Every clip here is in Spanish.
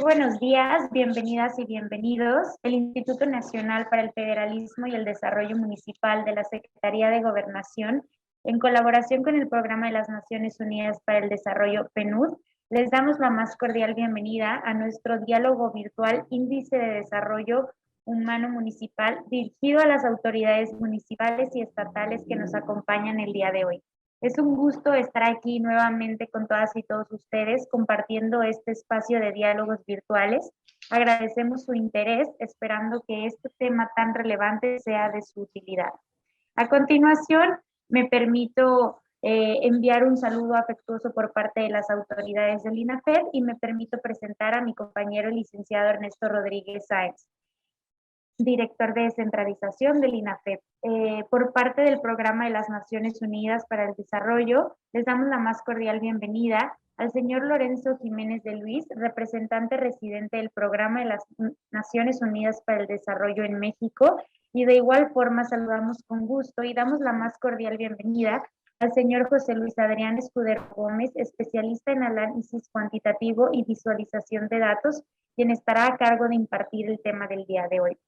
buenos días, bienvenidas y bienvenidos. El Instituto Nacional para el Federalismo y el Desarrollo Municipal de la Secretaría de Gobernación, en colaboración con el Programa de las Naciones Unidas para el Desarrollo PNUD, les damos la más cordial bienvenida a nuestro diálogo virtual Índice de Desarrollo Humano Municipal, dirigido a las autoridades municipales y estatales que nos acompañan el día de hoy. Es un gusto estar aquí nuevamente con todas y todos ustedes compartiendo este espacio de diálogos virtuales. Agradecemos su interés, esperando que este tema tan relevante sea de su utilidad. A continuación, me permito enviar un saludo afectuoso por parte de las autoridades del INAFED y me permito presentar a mi compañero el licenciado Ernesto Rodríguez Sáenz, director de descentralización del INAFED. Por parte del Programa de las Naciones Unidas para el Desarrollo, les damos la más cordial bienvenida al señor Lorenzo Jiménez de Luis, representante residente del Programa de las Naciones Unidas para el Desarrollo en México, y de igual forma saludamos con gusto y damos la más cordial bienvenida al señor José Luis Adrián Escudero Gómez, especialista en análisis cuantitativo y visualización de datos, quien estará a cargo de impartir el tema del día de hoy.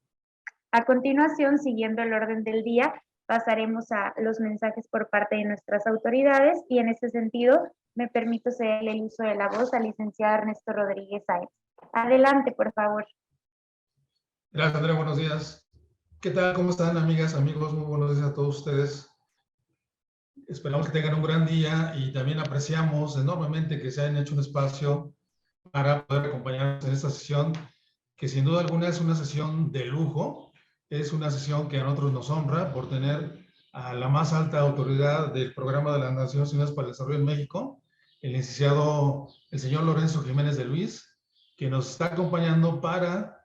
A continuación, siguiendo el orden del día, pasaremos a los mensajes por parte de nuestras autoridades y en ese sentido me permito cederle el uso de la voz al licenciado Ernesto Rodríguez Sáenz. Adelante, por favor. Gracias, Andrea. Buenos días. ¿Qué tal? ¿Cómo están, amigas, amigos? Muy buenos días a todos ustedes. Esperamos que tengan un gran día y también apreciamos enormemente que se hayan hecho un espacio para poder acompañarnos en esta sesión, que sin duda alguna es una sesión de lujo. Es una sesión que a nosotros nos honra por tener a la más alta autoridad del Programa de las Naciones Unidas para el Desarrollo en México, el licenciado, el señor Lorenzo Jiménez de Luis, que nos está acompañando para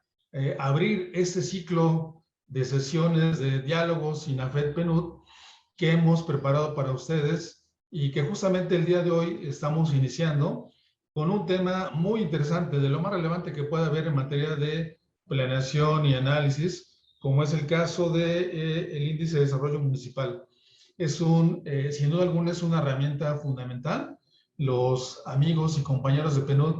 abrir este ciclo de sesiones de diálogos INAFED-PNUD que hemos preparado para ustedes y que justamente el día de hoy estamos iniciando con un tema muy interesante, de lo más relevante que puede haber en materia de planeación y análisis, como es el caso del Índice de Desarrollo Municipal. Sin duda alguna, es una herramienta fundamental. Los amigos y compañeros de PNUD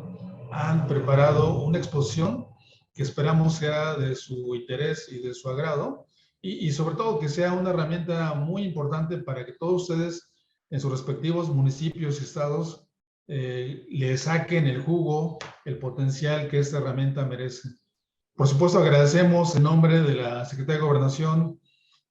han preparado una exposición que esperamos sea de su interés y de su agrado, y sobre todo que sea una herramienta muy importante para que todos ustedes en sus respectivos municipios y estados le saquen el jugo, el potencial que esta herramienta merece. Por supuesto, agradecemos en nombre de la Secretaría de Gobernación,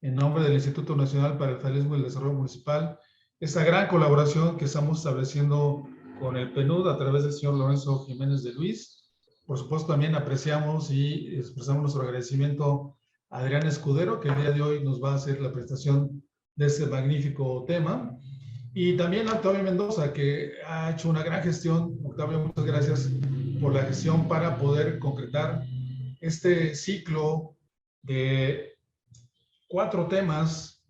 en nombre del Instituto Nacional para el Federalismo y el Desarrollo Municipal, esta gran colaboración que estamos estableciendo con el PNUD a través del señor Lorenzo Jiménez de Luis. Por supuesto, también apreciamos y expresamos nuestro agradecimiento a Adrián Escudero, que el día de hoy nos va a hacer la presentación de este magnífico tema. Y también a Octavio Mendoza, que ha hecho una gran gestión. Octavio, muchas gracias por la gestión para poder concretar este ciclo de 4 temas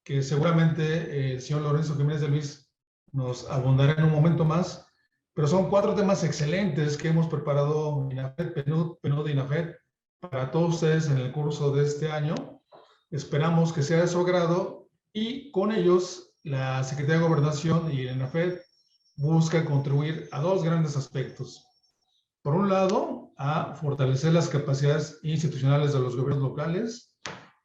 que seguramente el señor Lorenzo Jiménez de Luis nos abundará en un momento más, pero son 4 temas excelentes que hemos preparado INAFED, PNUD e INAFED para todos ustedes en el curso de este año. Esperamos que sea de su agrado y con ellos la Secretaría de Gobernación y el INAFED busca contribuir a 2 grandes aspectos. Por un lado, a fortalecer las capacidades institucionales de los gobiernos locales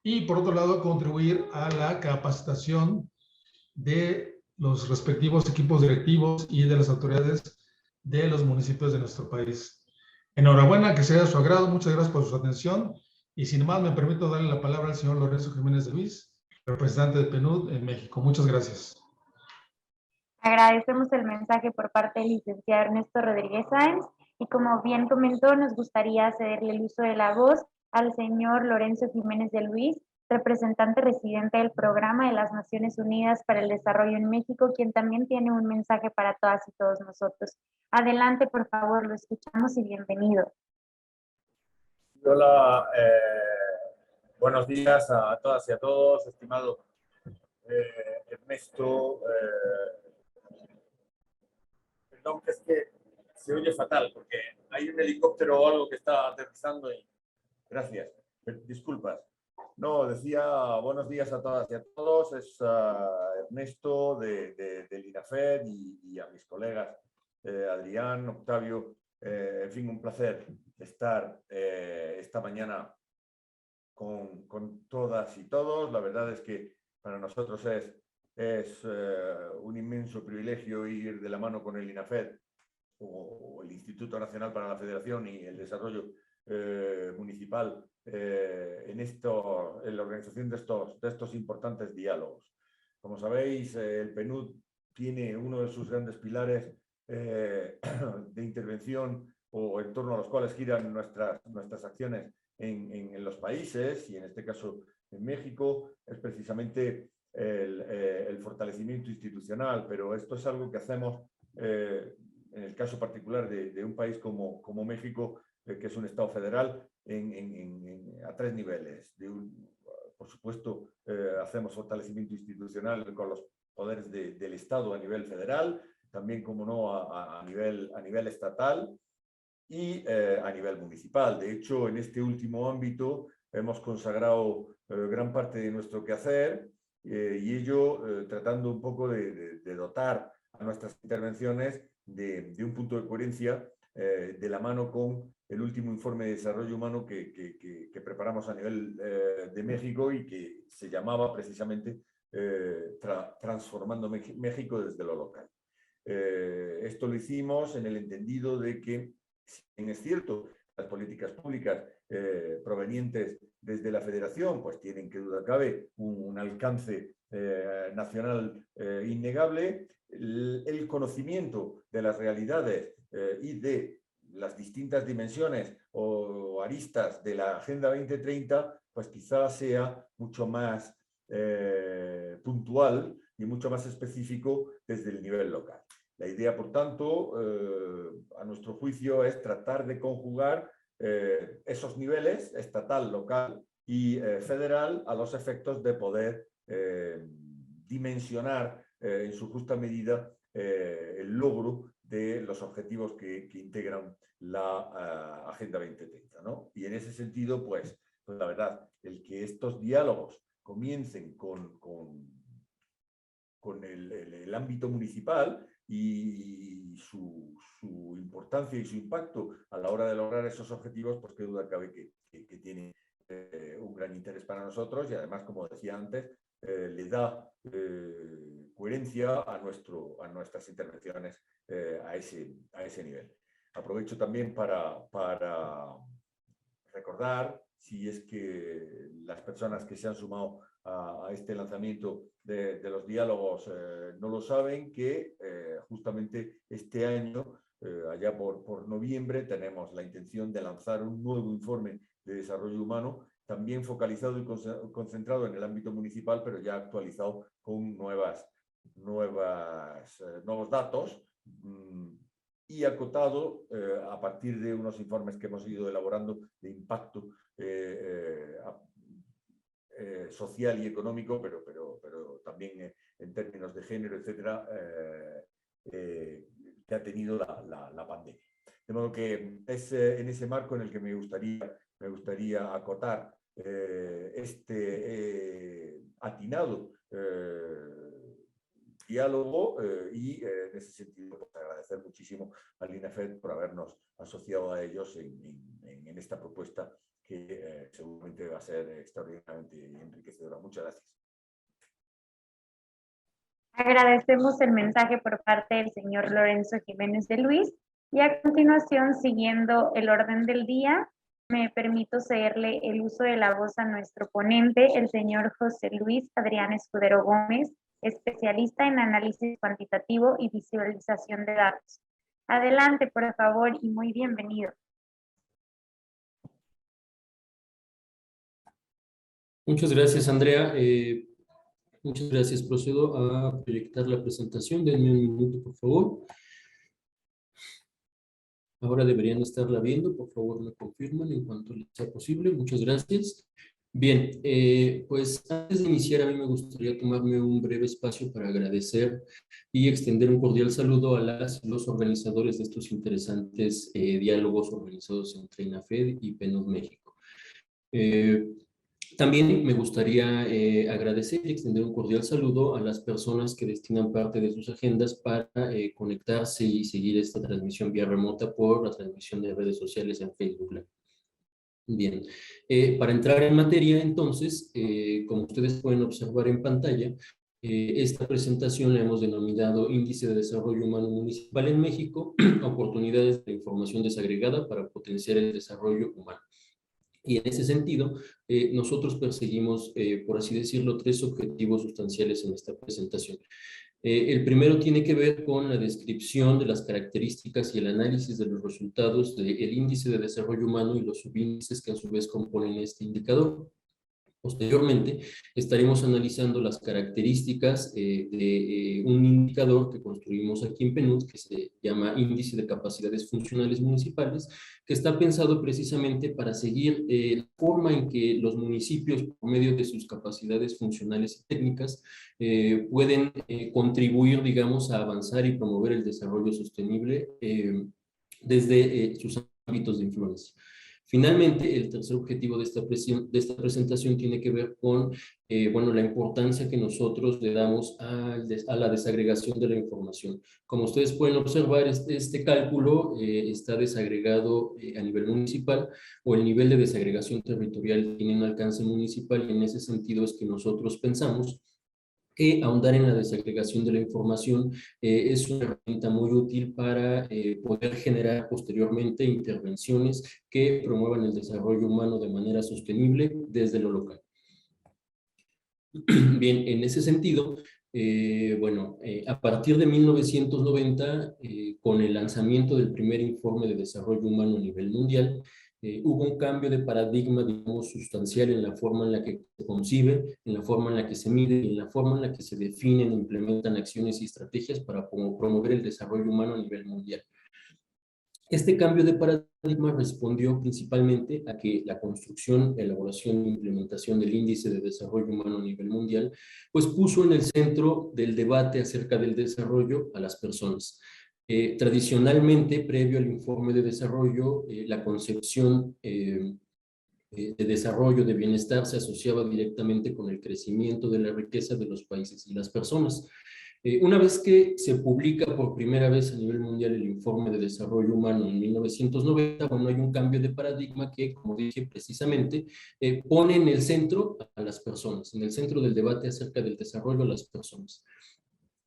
y por otro lado, contribuir a la capacitación de los respectivos equipos directivos y de las autoridades de los municipios de nuestro país. Enhorabuena, que sea de su agrado. Muchas gracias por su atención. Y sin más, me permito darle la palabra al señor Lorenzo Jiménez de Luis, representante de PNUD en México. Muchas gracias. Agradecemos el mensaje por parte del licenciado Ernesto Rodríguez Sáenz y como bien comentó, nos gustaría cederle el uso de la voz al señor Lorenzo Jiménez de Luis, representante residente del Programa de las Naciones Unidas para el Desarrollo en México, quien también tiene un mensaje para todas y todos nosotros. Adelante, por favor, lo escuchamos y bienvenido. Hola, buenos días a todas y a todos, estimado Ernesto. Perdón, es que se oye fatal porque hay un helicóptero o algo que está aterrizando y... Gracias, disculpas. No, decía buenos días a todas y a todos, es Ernesto del INAFED y a mis colegas Adrián, Octavio, En fin, un placer estar esta mañana con todas y todos. La verdad es que para nosotros es un inmenso privilegio ir de la mano con el INAFED o el Instituto Nacional para la Federación y el Desarrollo Municipal en la organización de estos importantes diálogos. Como sabéis, el PNUD tiene uno de sus grandes pilares de intervención o en torno a los cuales giran nuestras acciones en los países, y en este caso en México, es precisamente el fortalecimiento institucional, pero esto es algo que hacemos en el caso particular de un país como México, que es un Estado federal, a 3 niveles. Por supuesto, hacemos fortalecimiento institucional con los poderes del Estado a nivel federal, también, como no, a nivel estatal y a nivel municipal. De hecho, en este último ámbito hemos consagrado gran parte de nuestro quehacer y ello tratando un poco de dotar a nuestras intervenciones de un punto de coherencia de la mano con el último informe de desarrollo humano que preparamos a nivel de México y que se llamaba precisamente Transformando México desde lo local. Esto lo hicimos en el entendido de que, si bien es cierto, las políticas públicas provenientes desde la Federación pues tienen, que duda cabe, un alcance nacional innegable, el conocimiento de las realidades y de las distintas dimensiones o aristas de la Agenda 2030, pues quizás sea mucho más puntual y mucho más específico desde el nivel local. La idea, por tanto, a nuestro juicio, es tratar de conjugar esos niveles, estatal, local y federal, a los efectos de poder dimensionar en su justa medida el logro de los objetivos que integran la Agenda 2030, ¿no? Y en ese sentido, pues la verdad, el que estos diálogos comiencen con el ámbito municipal y su importancia y su impacto a la hora de lograr esos objetivos, pues qué duda cabe que tiene un gran interés para nosotros, y además, como decía antes, le da coherencia a nuestras intervenciones a ese nivel. Aprovecho también para recordar, si es que las personas que se han sumado a este lanzamiento de los diálogos no lo saben, que justamente este año, allá por noviembre, tenemos la intención de lanzar un nuevo informe de desarrollo humano, también focalizado y concentrado en el ámbito municipal, pero ya actualizado con nuevos datos y acotado a partir de unos informes que hemos ido elaborando de impacto social y económico, pero también en términos de género, etcétera, que ha tenido la pandemia. De modo que es en ese marco en el que me gustaría acotar este atinado diálogo y en ese sentido pues, agradecer muchísimo al INAFED por habernos asociado a ellos en esta propuesta que seguramente va a ser extraordinariamente enriquecedora. Muchas gracias. Agradecemos el mensaje por parte del señor Lorenzo Jiménez de Luis, y a continuación, siguiendo el orden del día, me permito cederle el uso de la voz a nuestro ponente, el señor José Luis Adrián Escudero Gómez, especialista en análisis cuantitativo y visualización de datos. Adelante, por favor, y muy bienvenido. Muchas gracias, Andrea. Muchas gracias. Procedo a proyectar la presentación. Denme un minuto, por favor. Ahora deberían estarla viendo. Por favor, me confirman en cuanto les sea posible. Muchas gracias. Bien, pues antes de iniciar, a mí me gustaría tomarme un breve espacio para agradecer y extender un cordial saludo a los organizadores de estos interesantes diálogos organizados entre INAFED y PNUD México. También me gustaría agradecer y extender un cordial saludo a las personas que destinan parte de sus agendas para conectarse y seguir esta transmisión vía remota por la transmisión de redes sociales en Facebook Live. Bien, para entrar en materia entonces, como ustedes pueden observar en pantalla, esta presentación la hemos denominado Índice de Desarrollo Humano Municipal en México, oportunidades de información desagregada para potenciar el desarrollo humano. Y en ese sentido, nosotros perseguimos, por así decirlo, 3 objetivos sustanciales en esta presentación. El primero tiene que ver con la descripción de las características y el análisis de los resultados del índice de desarrollo humano y los subíndices que a su vez componen este indicador. Posteriormente, estaremos analizando las características de un indicador que construimos aquí en PNUD, que se llama Índice de Capacidades Funcionales Municipales, que está pensado precisamente para seguir la forma en que los municipios, por medio de sus capacidades funcionales y técnicas, pueden contribuir, digamos, a avanzar y promover el desarrollo sostenible desde sus ámbitos de influencia. Finalmente, el tercer objetivo de esta presentación tiene que ver con bueno, la importancia que nosotros le damos a la desagregación de la información. Como ustedes pueden observar, este cálculo está desagregado a nivel municipal, o el nivel de desagregación territorial tiene un alcance municipal, y en ese sentido es que nosotros pensamos que ahondar en la desagregación de la información es una herramienta muy útil para poder generar posteriormente intervenciones que promuevan el desarrollo humano de manera sostenible desde lo local. Bien, en ese sentido, bueno, a partir de 1990, con el lanzamiento del primer informe de desarrollo humano a nivel mundial, hubo un cambio de paradigma, digamos, sustancial en la forma en la que se concibe, en la forma en la que se mide y en la forma en la que se definen e implementan acciones y estrategias para promover el desarrollo humano a nivel mundial. Este cambio de paradigma respondió principalmente a que la construcción, elaboración e implementación del Índice de Desarrollo Humano a nivel mundial, pues puso en el centro del debate acerca del desarrollo a las personas. Tradicionalmente, previo al informe de desarrollo, la concepción de desarrollo, de bienestar, se asociaba directamente con el crecimiento de la riqueza de los países y las personas. Una vez que se publica por primera vez a nivel mundial el informe de desarrollo humano en 1990, bueno, hay un cambio de paradigma que, como dije precisamente, pone en el centro a las personas, en el centro del debate acerca del desarrollo a las personas.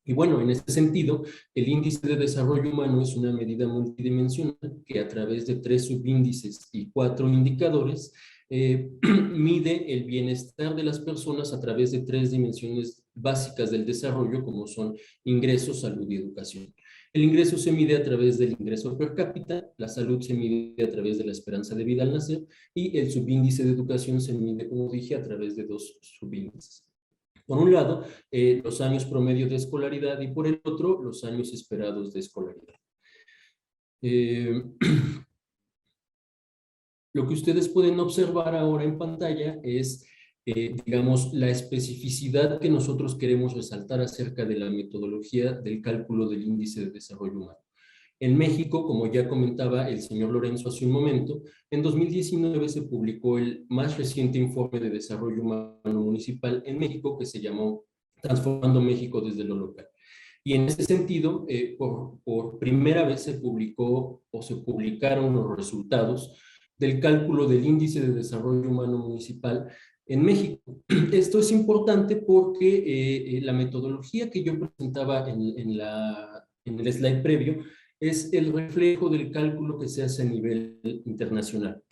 Y bueno, en este sentido, el índice de desarrollo humano es una medida multidimensional que a través de 3 subíndices y 4 indicadores mide el bienestar de las personas a través de 3 dimensiones básicas del desarrollo, como son ingresos, salud y educación. El ingreso se mide a través del ingreso per cápita, la salud se mide a través de la esperanza de vida al nacer, y el subíndice de educación se mide, como dije, a través de 2 subíndices. Por un lado, los años promedio de escolaridad, y por el otro, los años esperados de escolaridad. Lo que ustedes pueden observar ahora en pantalla es, digamos, la especificidad que nosotros queremos resaltar acerca de la metodología del cálculo del índice de desarrollo humano. En México, como ya comentaba el señor Lorenzo hace un momento, en 2019 se publicó el más reciente informe de desarrollo humano municipal en México, que se llamó Transformando México desde lo local. Y en ese sentido, por primera vez se publicó o se publicaron los resultados del cálculo del índice de desarrollo humano municipal en México. Esto es importante porque la metodología que yo presentaba en el slide previo es el reflejo del cálculo que se hace a nivel internacional.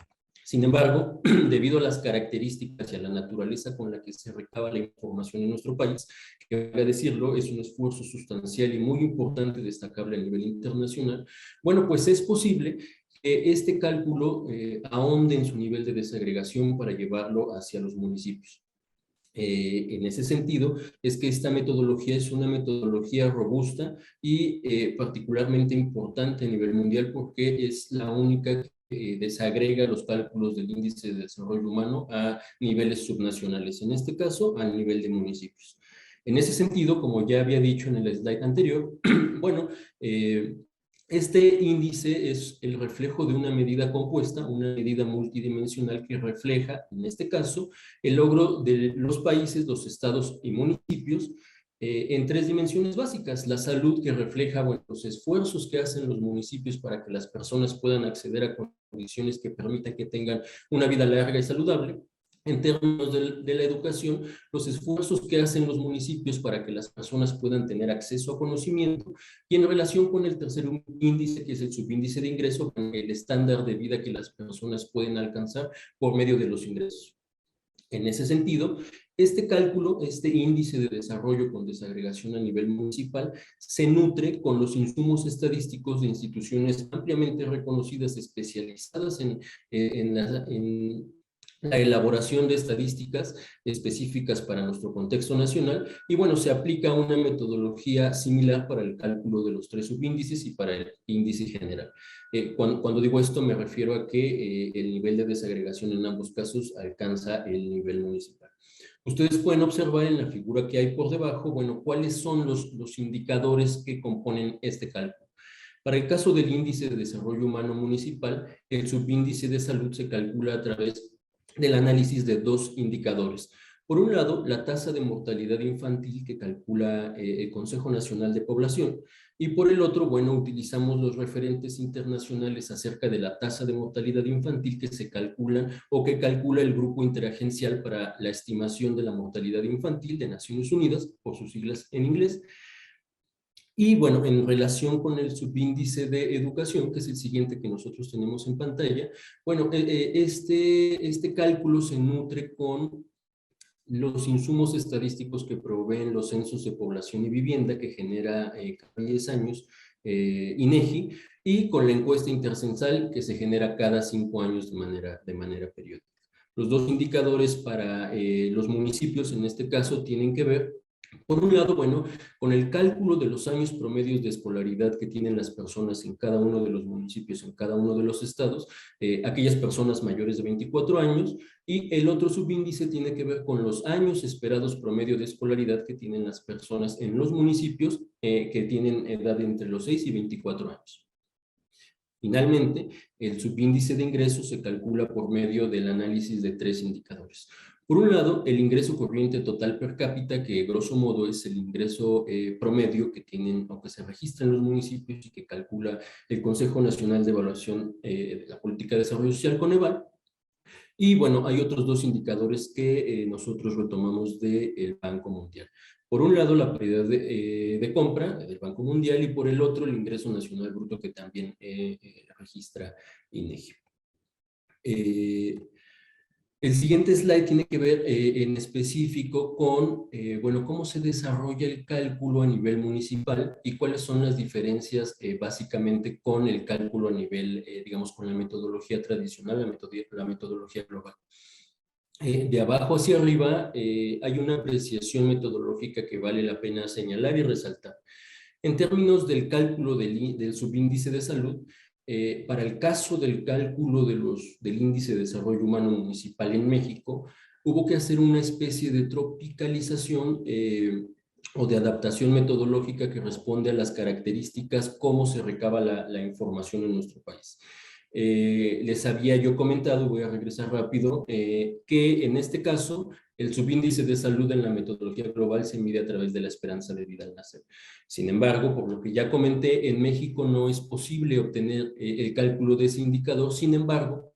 Sin embargo, debido a las características y a la naturaleza con la que se recaba la información en nuestro país, que hay que decirlo, es un esfuerzo sustancial y muy importante, destacable a nivel internacional, bueno, pues es posible que este cálculo ahonde en su nivel de desagregación para llevarlo hacia los municipios. En ese sentido, es que esta metodología es una metodología robusta y particularmente importante a nivel mundial porque es la única que desagrega los cálculos del índice de desarrollo humano a niveles subnacionales, en este caso al nivel de municipios. En ese sentido, como ya había dicho en el slide anterior, bueno, Este índice es el reflejo de una medida compuesta, una medida multidimensional que refleja, en este caso, el logro de los países, los estados y municipios en tres dimensiones básicas. La salud, que refleja, bueno, los esfuerzos que hacen los municipios para que las personas puedan acceder a condiciones que permitan que tengan una vida larga y saludable. En términos de la educación, los esfuerzos que hacen los municipios para que las personas puedan tener acceso a conocimiento, y en relación con el tercer índice, que es el subíndice de ingreso, el estándar de vida que las personas pueden alcanzar por medio de los ingresos. En ese sentido, este cálculo, este índice de desarrollo con desagregación a nivel municipal, se nutre con los insumos estadísticos de instituciones ampliamente reconocidas, especializadas en la elaboración de estadísticas específicas para nuestro contexto nacional, y bueno, se aplica una metodología similar para el cálculo de los tres subíndices y para el índice general. Cuando digo esto me refiero a que el nivel de desagregación en ambos casos alcanza el nivel municipal. Ustedes pueden observar en la figura que hay por debajo, bueno, cuáles son los indicadores que componen este cálculo. Para el caso del índice de desarrollo humano municipal, el subíndice de salud se calcula a través del análisis de dos indicadores. Por un lado, la tasa de mortalidad infantil que calcula el Consejo Nacional de Población, y por el otro, bueno, utilizamos los referentes internacionales acerca de la tasa de mortalidad infantil que se calcula o que calcula el Grupo Interagencial para la Estimación de la Mortalidad Infantil de Naciones Unidas, por sus siglas en inglés. Y bueno, en relación con el subíndice de educación, que es el siguiente que nosotros tenemos en pantalla, bueno, este cálculo se nutre con los insumos estadísticos que proveen los censos de población y vivienda que genera cada 10 años INEGI, y con la encuesta intercensal que se genera cada 5 años de manera periódica. Los dos indicadores para los municipios en este caso tienen que ver, por un lado, bueno, con el cálculo de los años promedios de escolaridad que tienen las personas en cada uno de los municipios, en cada uno de los estados, aquellas personas mayores de 24 años, y el otro subíndice tiene que ver con los años esperados promedio de escolaridad que tienen las personas en los municipios que tienen edad entre los 6 y 24 años. Finalmente, el subíndice de ingresos se calcula por medio del análisis de tres indicadores. Por un lado, el ingreso corriente total per cápita, que grosso modo es el ingreso promedio que tienen o que se registra en los municipios y que calcula el Consejo Nacional de Evaluación de la Política de Desarrollo Social, Coneval. Y bueno, hay otros dos indicadores que nosotros retomamos del Banco Mundial. Por un lado, la paridad de compra del Banco Mundial, y por el otro, el ingreso nacional bruto que también registra INEGI. El siguiente slide tiene que ver en específico con, bueno, cómo se desarrolla el cálculo a nivel municipal y cuáles son las diferencias básicamente con el cálculo a nivel, digamos, con la metodología tradicional, la metodología global. De abajo hacia arriba hay una apreciación metodológica que vale la pena señalar y resaltar. En términos del cálculo del subíndice de salud, para el caso del cálculo del índice de desarrollo humano municipal en México, hubo que hacer una especie de tropicalización o de adaptación metodológica que responde a las características, cómo se recaba la información en nuestro país. Les había yo comentado, voy a regresar rápido, que en este caso el subíndice de salud en la metodología global se mide a través de la esperanza de vida al nacer. Sin embargo, por lo que ya comenté, en México no es posible obtener el cálculo de ese indicador. Sin embargo,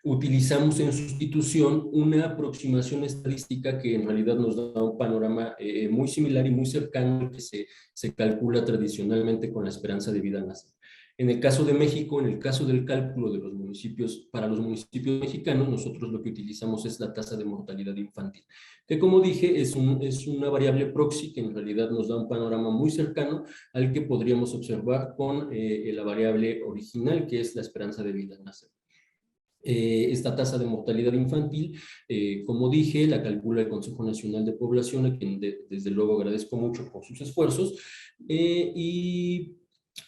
utilizamos en sustitución una aproximación estadística que en realidad nos da un panorama muy similar y muy cercano al que se calcula tradicionalmente con la esperanza de vida al nacer. En el caso de México, en el caso del cálculo de los municipios, para los municipios mexicanos, nosotros lo que utilizamos es la tasa de mortalidad infantil, que como dije es una variable proxy que en realidad nos da un panorama muy cercano al que podríamos observar con la variable original, que es la esperanza de vida al nacer. Esta tasa de mortalidad infantil, como dije, la calcula el Consejo Nacional de Población, a quien desde luego agradezco mucho por sus esfuerzos, y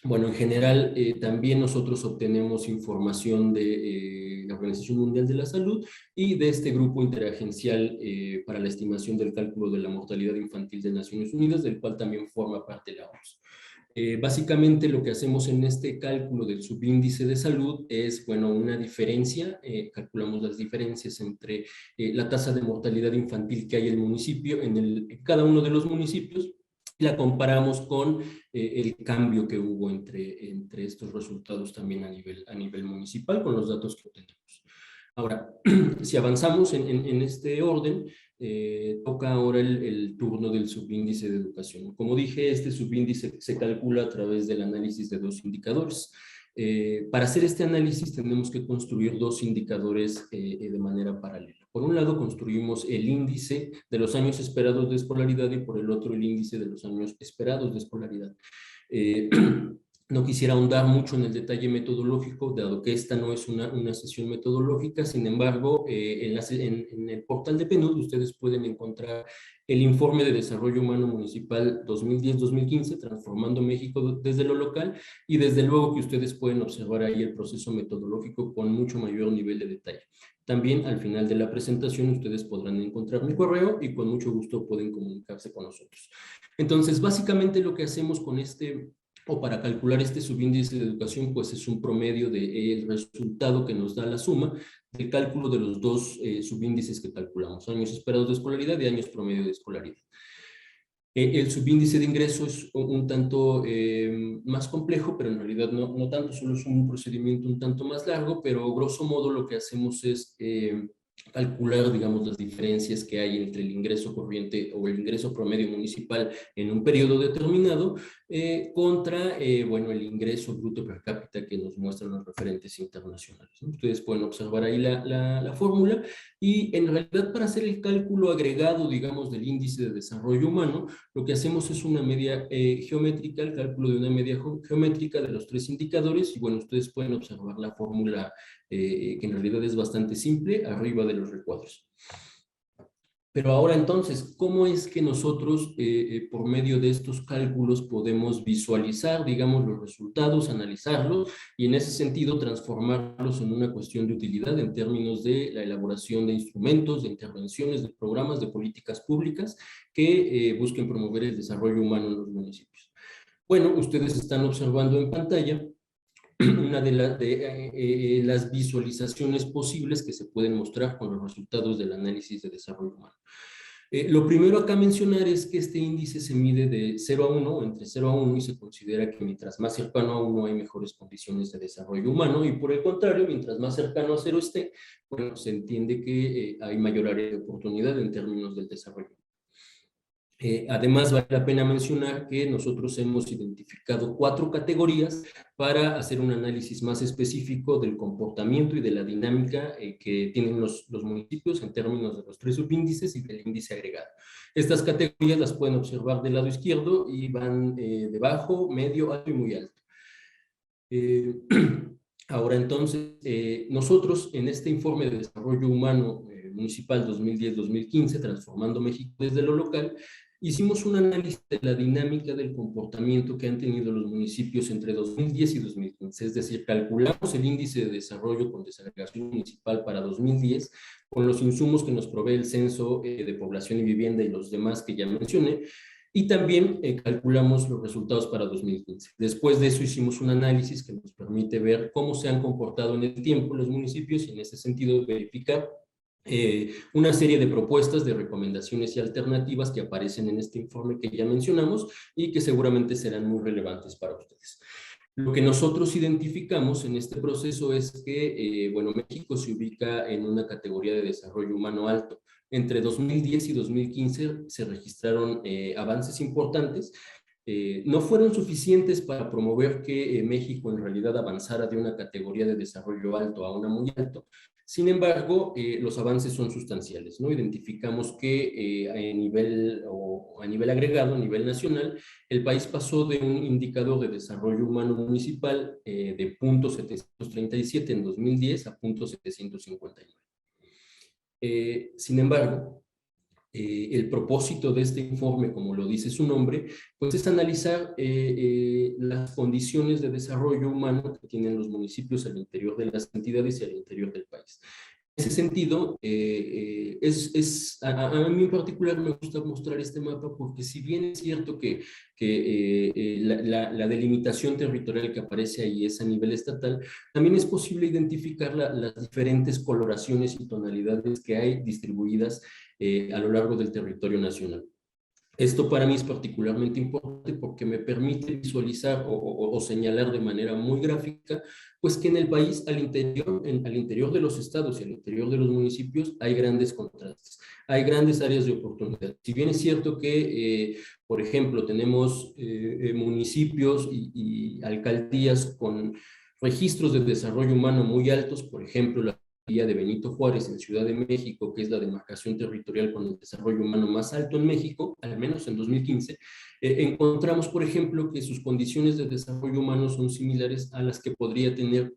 bueno, en general también nosotros obtenemos información de la Organización Mundial de la Salud y de este grupo interagencial para la estimación del cálculo de la mortalidad infantil de Naciones Unidas, del cual también forma parte la OMS. Básicamente lo que hacemos en este cálculo del subíndice de salud es, bueno, una diferencia, calculamos las diferencias entre la tasa de mortalidad infantil que hay en el municipio, en cada uno de los municipios, y la comparamos con el cambio que hubo entre estos resultados también a nivel municipal con los datos que obtenemos. Ahora, si avanzamos en este orden, toca ahora el turno del subíndice de educación. Como dije, este subíndice se calcula a través del análisis de dos indicadores. Para hacer este análisis tenemos que construir dos indicadores de manera paralela. Por un lado, construimos el índice de los años esperados de escolaridad y por el otro el índice de los años esperados de escolaridad. No quisiera ahondar mucho en el detalle metodológico, dado que esta no es una sesión metodológica. Sin embargo, en el portal de PNUD ustedes pueden encontrar el informe de desarrollo humano municipal 2010-2015, Transformando México desde lo local, y desde luego que ustedes pueden observar ahí el proceso metodológico con mucho mayor nivel de detalle. También al final de la presentación ustedes podrán encontrar mi correo y con mucho gusto pueden comunicarse con nosotros. Entonces, básicamente lo que hacemos con o para calcular este subíndice de educación, pues es un promedio del resultado que nos da la suma del cálculo de los dos subíndices que calculamos, años esperados de escolaridad y años promedio de escolaridad. El subíndice de ingreso es un tanto más complejo, pero en realidad no tanto, solo es un procedimiento un tanto más largo, pero grosso modo lo que hacemos es calcular, digamos, las diferencias que hay entre el ingreso corriente o el ingreso promedio municipal en un periodo determinado contra, bueno, el ingreso bruto per cápita que nos muestran los referentes internacionales, ¿no? Ustedes pueden observar ahí la fórmula y en realidad para hacer el cálculo agregado, digamos, del índice de desarrollo humano, lo que hacemos es una media geométrica, el cálculo de una media geométrica de los tres indicadores y bueno, ustedes pueden observar la fórmula que en realidad es bastante simple, arriba de los recuadros. Pero ahora entonces, ¿cómo es que nosotros por medio de estos cálculos podemos visualizar, digamos, los resultados, analizarlos y en ese sentido transformarlos en una cuestión de utilidad en términos de la elaboración de instrumentos, de intervenciones, de programas, de políticas públicas que busquen promover el desarrollo humano en los municipios? Bueno, ustedes están observando en pantalla una de las visualizaciones posibles que se pueden mostrar con los resultados del análisis de desarrollo humano. Lo primero acá mencionar es que este índice se mide de 0 a 1, entre 0 a 1, y se considera que mientras más cercano a 1 hay mejores condiciones de desarrollo humano, y por el contrario, mientras más cercano a 0 esté, bueno, se entiende que hay mayor área de oportunidad en términos del desarrollo. Además, vale la pena mencionar que nosotros hemos identificado 4 categorías para hacer un análisis más específico del comportamiento y de la dinámica que tienen los municipios en términos de los 3 subíndices y del índice agregado. Estas categorías las pueden observar del lado izquierdo y van de bajo, medio, alto y muy alto. Ahora entonces, nosotros en este informe de desarrollo humano municipal 2010-2015, Transformando México desde lo local, hicimos un análisis de la dinámica del comportamiento que han tenido los municipios entre 2010 y 2015, es decir, calculamos el índice de desarrollo con desagregación municipal para 2010 con los insumos que nos provee el Censo de Población y Vivienda y los demás que ya mencioné, y también calculamos los resultados para 2015. Después de eso hicimos un análisis que nos permite ver cómo se han comportado en el tiempo los municipios y en ese sentido verificar una serie de propuestas, de recomendaciones y alternativas que aparecen en este informe que ya mencionamos y que seguramente serán muy relevantes para ustedes. Lo que nosotros identificamos en este proceso es que, bueno, México se ubica en una categoría de desarrollo humano alto. Entre 2010 y 2015 se registraron avances importantes. No fueron suficientes para promover que México en realidad avanzara de una categoría de desarrollo alto a una muy alto. Sin embargo, los avances son sustanciales, ¿no? Identificamos que a nivel agregado, a nivel nacional, el país pasó de un indicador de desarrollo humano municipal de 0.737 en 2010 a 0.759. Sin embargo, el propósito de este informe, como lo dice su nombre, pues es analizar las condiciones de desarrollo humano que tienen los municipios al interior de las entidades y al interior del país. ese sentido, a mí en particular me gusta mostrar este mapa porque si bien es cierto que la delimitación territorial que aparece ahí es a nivel estatal, también es posible identificar las diferentes coloraciones y tonalidades que hay distribuidas a lo largo del territorio nacional. Esto para mí es particularmente importante porque me permite visualizar o señalar de manera muy gráfica, pues que en el país, al interior de los estados y al interior de los municipios, hay grandes contrastes, hay grandes áreas de oportunidad. Si bien es cierto que, por ejemplo, tenemos municipios y alcaldías con registros de desarrollo humano muy altos, por ejemplo, la de Benito Juárez en Ciudad de México, que es la demarcación territorial con el desarrollo humano más alto en México, al menos en 2015, encontramos, por ejemplo, que sus condiciones de desarrollo humano son similares a las que podrían tener,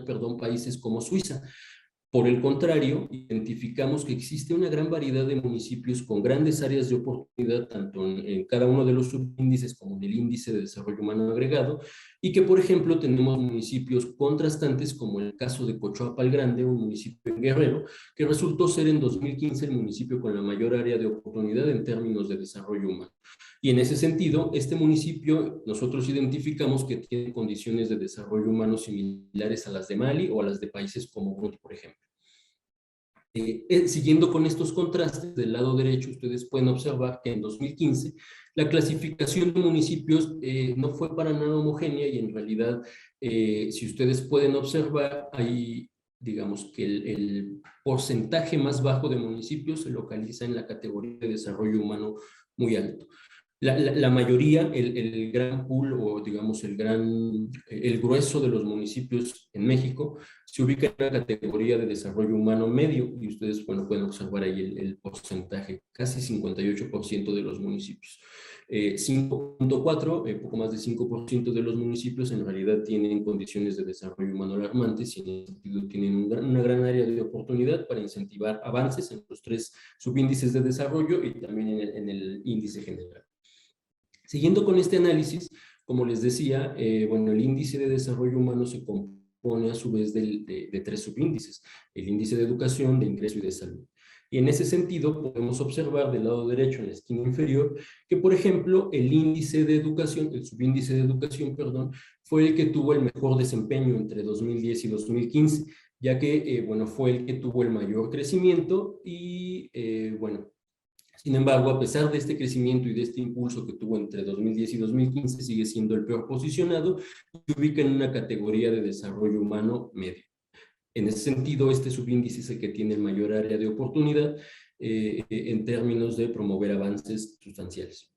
perdón, países como Suiza. Por el contrario, identificamos que existe una gran variedad de municipios con grandes áreas de oportunidad, tanto en cada uno de los subíndices como en el índice de desarrollo humano agregado, y que, por ejemplo, tenemos municipios contrastantes, como el caso de Cochoapa el Grande, un municipio en Guerrero, que resultó ser en 2015 el municipio con la mayor área de oportunidad en términos de desarrollo humano. Y en ese sentido, este municipio nosotros identificamos que tiene condiciones de desarrollo humano similares a las de Mali o a las de países como Burundi, por ejemplo. Siguiendo con estos contrastes, del lado derecho ustedes pueden observar que en 2015 la clasificación de municipios no fue para nada homogénea y en realidad, si ustedes pueden observar, hay, digamos que el porcentaje más bajo de municipios se localiza en la categoría de desarrollo humano muy alto. La mayoría, el gran pool o digamos el grueso de los municipios en México se ubica en la categoría de desarrollo humano medio y ustedes, bueno, pueden observar ahí el porcentaje, casi 58% de los municipios. 5.4, poco más de 5% de los municipios en realidad tienen condiciones de desarrollo humano alarmantes y en ese sentido tienen una gran área de oportunidad para incentivar avances en los 3 subíndices de desarrollo y también en el índice general. Siguiendo con este análisis, como les decía, bueno, el índice de desarrollo humano se compone a su vez de 3 subíndices, el índice de educación, de ingreso y de salud. Y en ese sentido podemos observar del lado derecho en la esquina inferior que, por ejemplo, el índice de educación, el subíndice de educación, perdón, fue el que tuvo el mejor desempeño entre 2010 y 2015, ya que, bueno, fue el que tuvo el mayor crecimiento y, bueno, sin embargo, a pesar de este crecimiento y de este impulso que tuvo entre 2010 y 2015, sigue siendo el peor posicionado y se ubica en una categoría de desarrollo humano medio. En ese sentido, este subíndice es el que tiene mayor área de oportunidad en términos de promover avances sustanciales.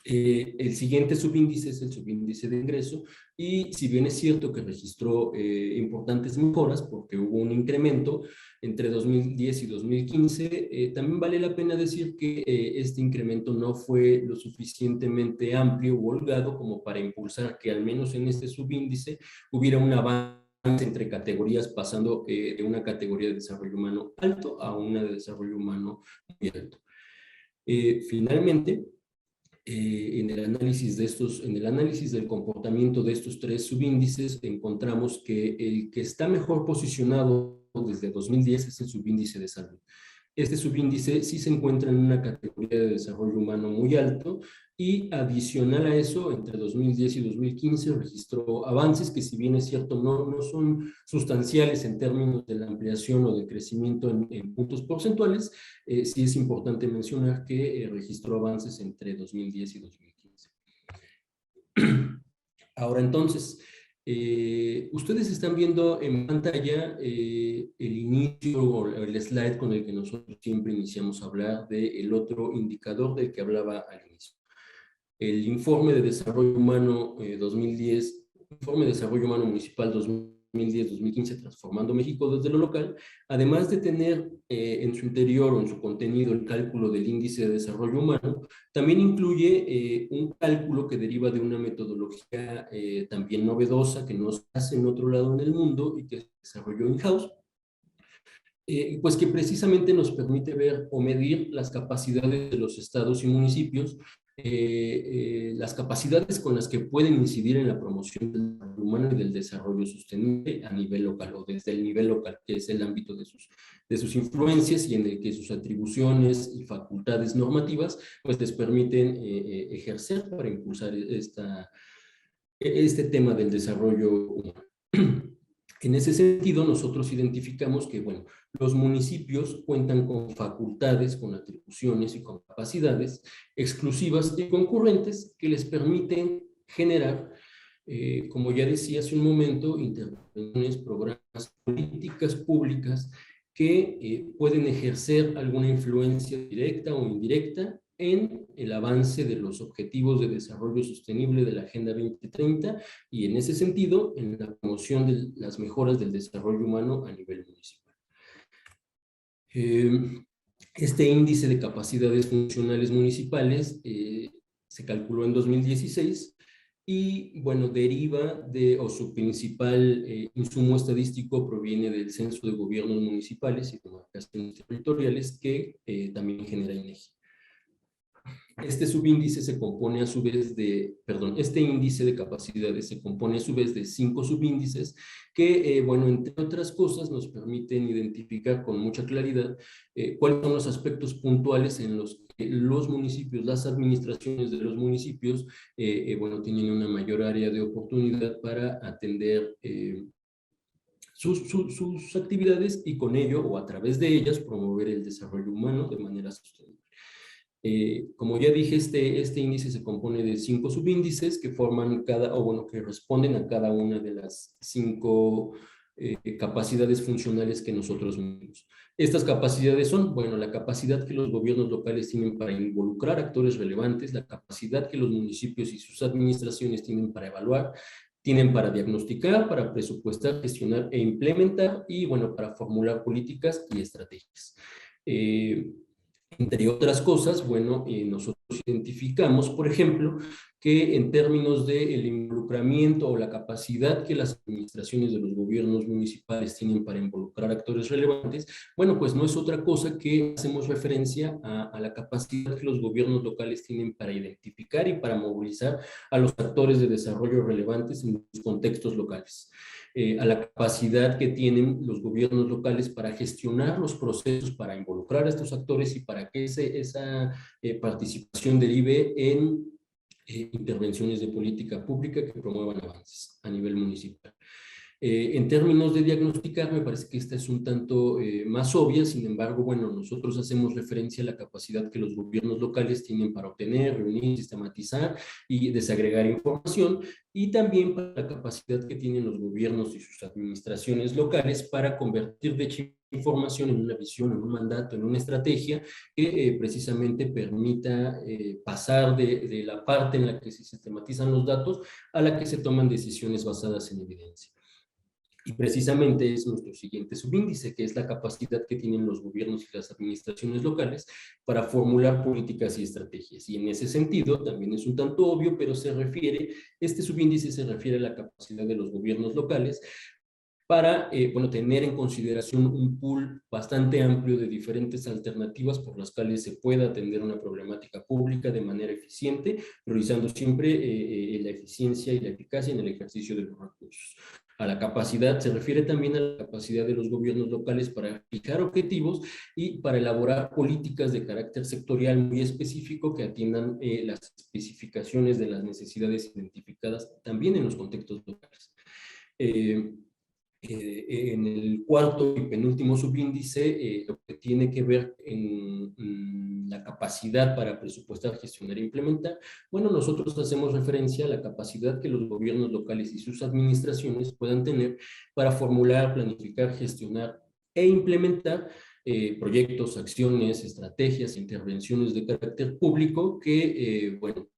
El siguiente subíndice es el subíndice de ingreso y si bien es cierto que registró importantes mejoras porque hubo un incremento entre 2010 y 2015, también vale la pena decir que este incremento no fue lo suficientemente amplio o holgado como para impulsar que al menos en este subíndice hubiera un avance entre categorías pasando de una categoría de desarrollo humano alto a una de desarrollo humano muy alto. Finalmente, en el análisis del comportamiento de estos 3 subíndices, encontramos que el que está mejor posicionado desde 2010 es el subíndice de salud. Este subíndice sí se encuentra en una categoría de desarrollo humano muy alto y adicional a eso, entre 2010 y 2015 registró avances que si bien es cierto no son sustanciales en términos de la ampliación o de crecimiento en puntos porcentuales, sí es importante mencionar que registró avances entre 2010 y 2015. Ahora entonces, ustedes están viendo en pantalla el inicio o el slide con el que nosotros siempre iniciamos a hablar del otro indicador del que hablaba al inicio. El informe de desarrollo humano 2010, informe de desarrollo humano municipal 2010-2015, Transformando México desde lo local, además de tener en su interior o en su contenido el cálculo del índice de desarrollo humano, también incluye un cálculo que deriva de una metodología también novedosa que no se hace en otro lado en el mundo y que se desarrolló in-house, pues que precisamente nos permite ver o medir las capacidades de los estados y municipios las capacidades con las que pueden incidir en la promoción del desarrollo humano y del desarrollo sostenible a nivel local o desde el nivel local, que es el ámbito de sus influencias y en el que sus atribuciones y facultades normativas pues les permiten ejercer para impulsar este tema del desarrollo humano. En ese sentido, nosotros identificamos que, bueno, los municipios cuentan con facultades, con atribuciones y con capacidades exclusivas y concurrentes que les permiten generar, como ya decía hace un momento, intervenciones, programas, políticas públicas que pueden ejercer alguna influencia directa o indirecta en el avance de los objetivos de desarrollo sostenible de la Agenda 2030 y en ese sentido en la promoción de las mejoras del desarrollo humano a nivel municipal. Este índice de capacidades funcionales municipales se calculó en 2016 y, bueno, deriva de, o su principal insumo estadístico proviene del Censo de Gobiernos Municipales y Demarcaciones Territoriales que también genera INEGI. Este subíndice se compone a su vez de, este índice de capacidades se compone a su vez de 5 subíndices que, bueno, entre otras cosas nos permiten identificar con mucha claridad cuáles son los aspectos puntuales en los que los municipios, las administraciones de los municipios, bueno, tienen una mayor área de oportunidad para atender sus actividades y con ello o a través de ellas promover el desarrollo humano de manera sostenible. Como ya dije, este índice se compone de 5 subíndices que forman que responden a cada una de las 5 capacidades funcionales que nosotros medimos. Estas capacidades son, bueno, la capacidad que los gobiernos locales tienen para involucrar actores relevantes, la capacidad que los municipios y sus administraciones tienen para evaluar, tienen para diagnosticar, para presupuestar, gestionar e implementar y, bueno, para formular políticas y estrategias. Entre otras cosas, bueno, nosotros identificamos, por ejemplo, que en términos del involucramiento o la capacidad que las administraciones de los gobiernos municipales tienen para involucrar actores relevantes, bueno, pues no es otra cosa que hacemos referencia a la capacidad que los gobiernos locales tienen para identificar y para movilizar a los actores de desarrollo relevantes en los contextos locales. A la capacidad que tienen los gobiernos locales para gestionar los procesos, para involucrar a estos actores y para que esa participación derive en intervenciones de política pública que promuevan avances a nivel municipal. En términos de diagnosticar, me parece que esta es un tanto más obvia, sin embargo, bueno, nosotros hacemos referencia a la capacidad que los gobiernos locales tienen para obtener, reunir, sistematizar y desagregar información, y también para la capacidad que tienen los gobiernos y sus administraciones locales para convertir dicha información en una visión, en un mandato, en una estrategia que precisamente permita pasar de la parte en la que se sistematizan los datos a la que se toman decisiones basadas en evidencia. Y precisamente es nuestro siguiente subíndice, que es la capacidad que tienen los gobiernos y las administraciones locales para formular políticas y estrategias. Y en ese sentido, también es un tanto obvio, pero este subíndice se refiere a la capacidad de los gobiernos locales para, bueno, tener en consideración un pool bastante amplio de diferentes alternativas por las cuales se pueda atender una problemática pública de manera eficiente, priorizando siempre la eficiencia y la eficacia en el ejercicio de los recursos. A la capacidad, se refiere también a la capacidad de los gobiernos locales para fijar objetivos y para elaborar políticas de carácter sectorial muy específico que atiendan las especificaciones de las necesidades identificadas también en los contextos locales. En el cuarto y penúltimo subíndice, lo que tiene que ver en la capacidad para presupuestar, gestionar e implementar, bueno, nosotros hacemos referencia a la capacidad que los gobiernos locales y sus administraciones puedan tener para formular, planificar, gestionar e implementar proyectos, acciones, estrategias, intervenciones de carácter público que, bueno,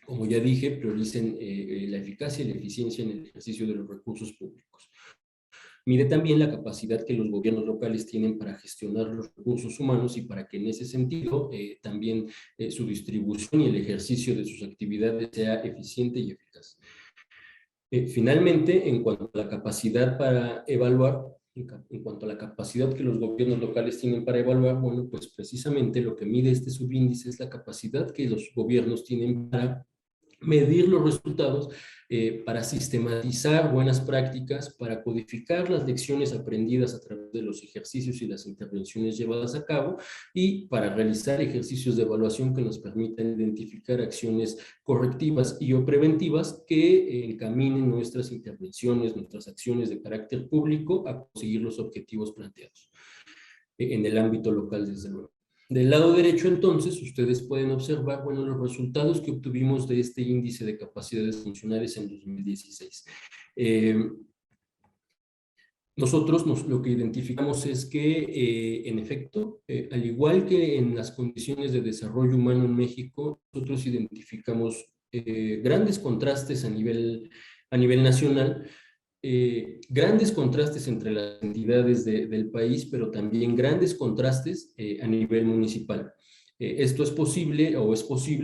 como ya dije, prioricen la eficacia y la eficiencia en el ejercicio de los recursos públicos. Mide también la capacidad que los gobiernos locales tienen para gestionar los recursos humanos y para que en ese sentido también su distribución y el ejercicio de sus actividades sea eficiente y eficaz. Finalmente, en cuanto a la capacidad para evaluar, en cuanto a la capacidad que los gobiernos locales tienen para evaluar, bueno, pues precisamente lo que mide este subíndice es la capacidad que los gobiernos tienen para medir los resultados, para sistematizar buenas prácticas, para codificar las lecciones aprendidas a través de los ejercicios y las intervenciones llevadas a cabo y para realizar ejercicios de evaluación que nos permitan identificar acciones correctivas y o preventivas que encaminen nuestras intervenciones, nuestras acciones de carácter público a conseguir los objetivos planteados en el ámbito local, desde luego. Del lado derecho, entonces, ustedes pueden observar, bueno, los resultados que obtuvimos de este índice de capacidades funcionales en 2016. Nosotros lo que identificamos es que, en efecto, al igual que en las condiciones de desarrollo humano en México, nosotros identificamos grandes contrastes a nivel nacional, grandes contrastes entre las entidades del país, pero también grandes contrastes a nivel municipal. Esto es posible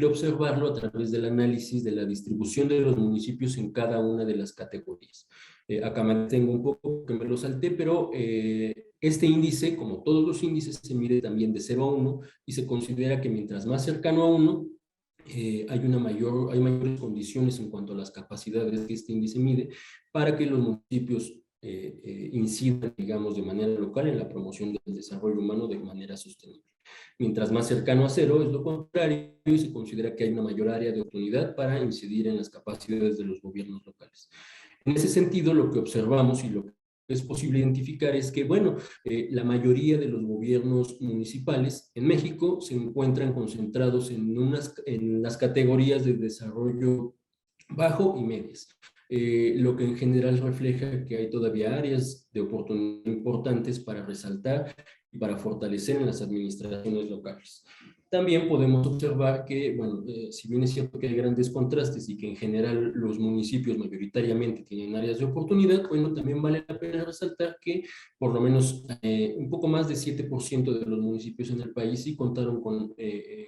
observarlo a través del análisis de la distribución de los municipios en cada una de las categorías. Acá me detengo un poco, que me lo salté, pero este índice, como todos los índices, se mide también de 0 a 1 y se considera que mientras más cercano a 1, hay mayores condiciones en cuanto a las capacidades que este índice mide para que los municipios incidan, digamos, de manera local en la promoción del desarrollo humano de manera sostenible. Mientras más cercano a 0 es lo contrario y se considera que hay una mayor área de oportunidad para incidir en las capacidades de los gobiernos locales. En ese sentido, lo que observamos y lo que es posible identificar es que, bueno, la mayoría de los gobiernos municipales en México se encuentran concentrados en las categorías de desarrollo bajo y medias. Lo que en general refleja que hay todavía áreas de oportunidad importantes para resaltar y para fortalecer en las administraciones locales. También podemos observar que, bueno, si bien es cierto que hay grandes contrastes y que en general los municipios mayoritariamente tienen áreas de oportunidad, bueno, también vale la pena resaltar que por lo menos un poco más de 7% de los municipios en el país sí contaron con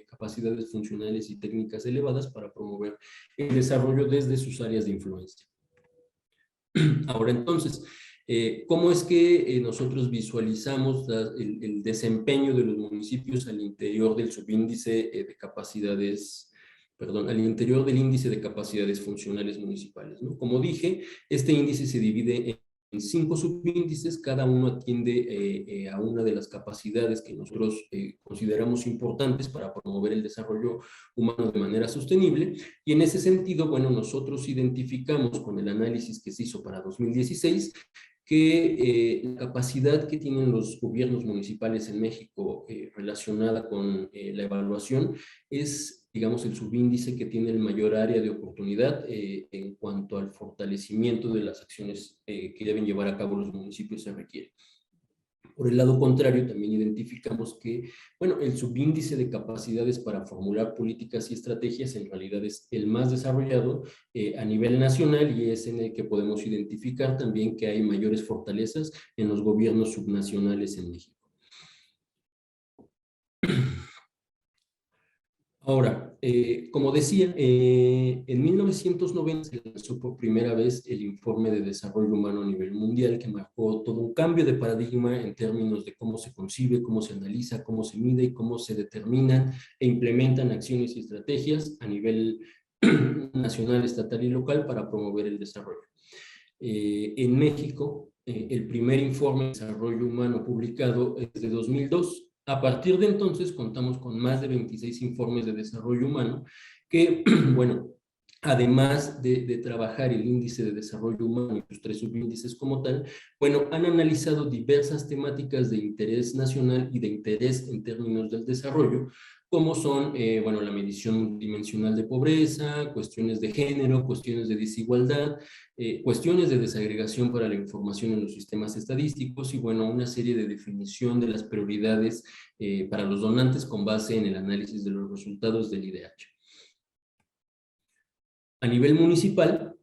capacidades funcionales y técnicas elevadas para promover el desarrollo desde sus áreas de influencia. Ahora entonces, ¿cómo es que nosotros visualizamos el desempeño de los municipios al interior del subíndice de capacidades, perdón, al interior del índice de capacidades funcionales municipales, ¿no? Como dije, este índice se divide en 5 subíndices, cada uno atiende a una de las capacidades que nosotros consideramos importantes para promover el desarrollo humano de manera sostenible, y en ese sentido, bueno, nosotros identificamos con el análisis que se hizo para 2016 que la capacidad que tienen los gobiernos municipales en México relacionada con la evaluación es, digamos, el subíndice que tiene el mayor área de oportunidad en cuanto al fortalecimiento de las acciones que deben llevar a cabo los municipios se requiere. Por el lado contrario, también identificamos que, bueno, el subíndice de capacidades para formular políticas y estrategias en realidad es el más desarrollado a nivel nacional y es en el que podemos identificar también que hay mayores fortalezas en los gobiernos subnacionales en México. Ahora, como decía, en 1990 se lanzó por primera vez el Informe de Desarrollo Humano a nivel mundial, que marcó todo un cambio de paradigma en términos de cómo se concibe, cómo se analiza, cómo se mide y cómo se determinan e implementan acciones y estrategias a nivel nacional, estatal y local para promover el desarrollo. En México, el primer informe de desarrollo humano publicado es de 2002. A partir de entonces contamos con más de 26 informes de desarrollo humano que, bueno, además de trabajar el índice de desarrollo humano y los 3 subíndices como tal, bueno, han analizado diversas temáticas de interés nacional y de interés en términos del desarrollo, como son, bueno, la medición dimensional de pobreza, cuestiones de género, cuestiones de desigualdad, cuestiones de desagregación para la información en los sistemas estadísticos y, bueno, una serie de definición de las prioridades para los donantes con base en el análisis de los resultados del IDH. A nivel municipal,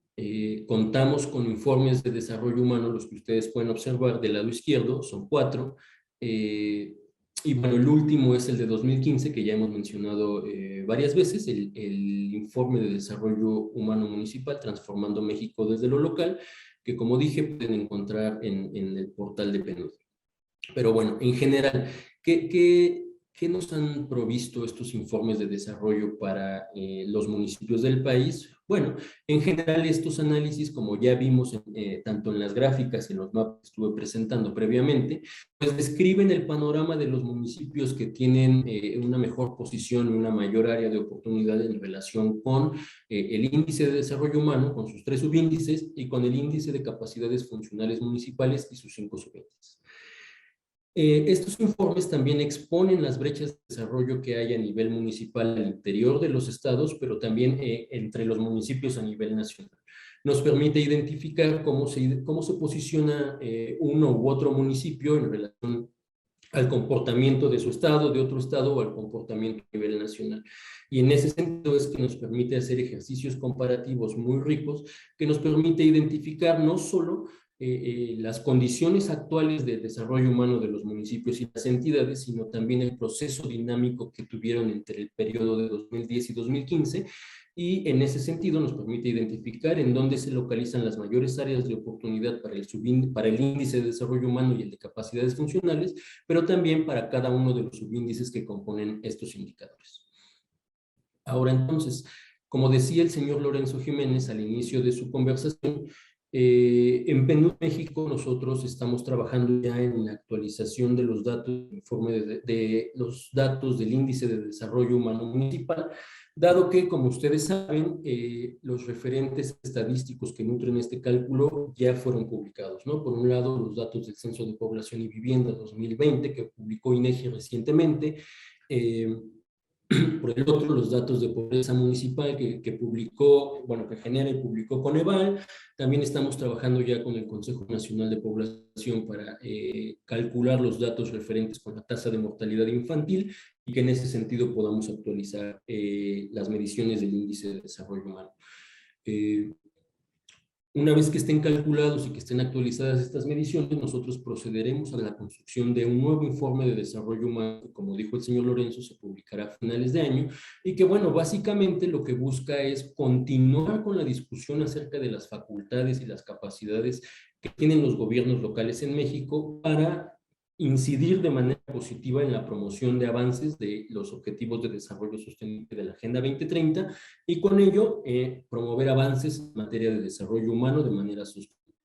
contamos con informes de desarrollo humano, los que ustedes pueden observar del lado izquierdo, son 4, y bueno, el último es el de 2015, que ya hemos mencionado varias veces, el Informe de Desarrollo Humano Municipal, Transformando México desde lo Local, que como dije pueden encontrar en el portal de PNUD. Pero bueno, en general, ¿qué nos han provisto estos informes de desarrollo para los municipios del país? Bueno, en general estos análisis, como ya vimos tanto en las gráficas y en los mapas que estuve presentando previamente, pues describen el panorama de los municipios que tienen una mejor posición y una mayor área de oportunidad en relación con el índice de desarrollo humano, con sus 3 subíndices, y con el índice de capacidades funcionales municipales y sus 5 subíndices. Estos informes también exponen las brechas de desarrollo que hay a nivel municipal al interior de los estados, pero también entre los municipios a nivel nacional. Nos permite identificar cómo se posiciona uno u otro municipio en relación al comportamiento de su estado, de otro estado o al comportamiento a nivel nacional. Y en ese sentido es que nos permite hacer ejercicios comparativos muy ricos que nos permite identificar no solo las condiciones actuales de desarrollo humano de los municipios y las entidades, sino también el proceso dinámico que tuvieron entre el periodo de 2010 y 2015, y en ese sentido nos permite identificar en dónde se localizan las mayores áreas de oportunidad para el índice de desarrollo humano y el de capacidades funcionales, pero también para cada uno de los subíndices que componen estos indicadores. Ahora entonces, como decía el señor Lorenzo Jiménez al inicio de su conversación, en PNUD México nosotros estamos trabajando ya en la actualización de los datos, informe de los datos del índice de desarrollo humano municipal, dado que, como ustedes saben, los referentes estadísticos que nutren este cálculo ya fueron publicados, ¿no? Por un lado, los datos del Censo de Población y Vivienda 2020, que publicó INEGI recientemente, por el otro, los datos de pobreza municipal que publicó, bueno, que genera y publicó Coneval. También estamos trabajando ya con el Consejo Nacional de Población para calcular los datos referentes con la tasa de mortalidad infantil y que en ese sentido podamos actualizar las mediciones del índice de desarrollo humano. Una vez que estén calculados y que estén actualizadas estas mediciones, nosotros procederemos a la construcción de un nuevo informe de desarrollo humano, que, como dijo el señor Lorenzo, se publicará a finales de año, y que, bueno, básicamente lo que busca es continuar con la discusión acerca de las facultades y las capacidades que tienen los gobiernos locales en México para incidir de manera positiva en la promoción de avances de los Objetivos de Desarrollo Sostenible de la Agenda 2030 y con ello promover avances en materia de desarrollo humano de manera sostenible.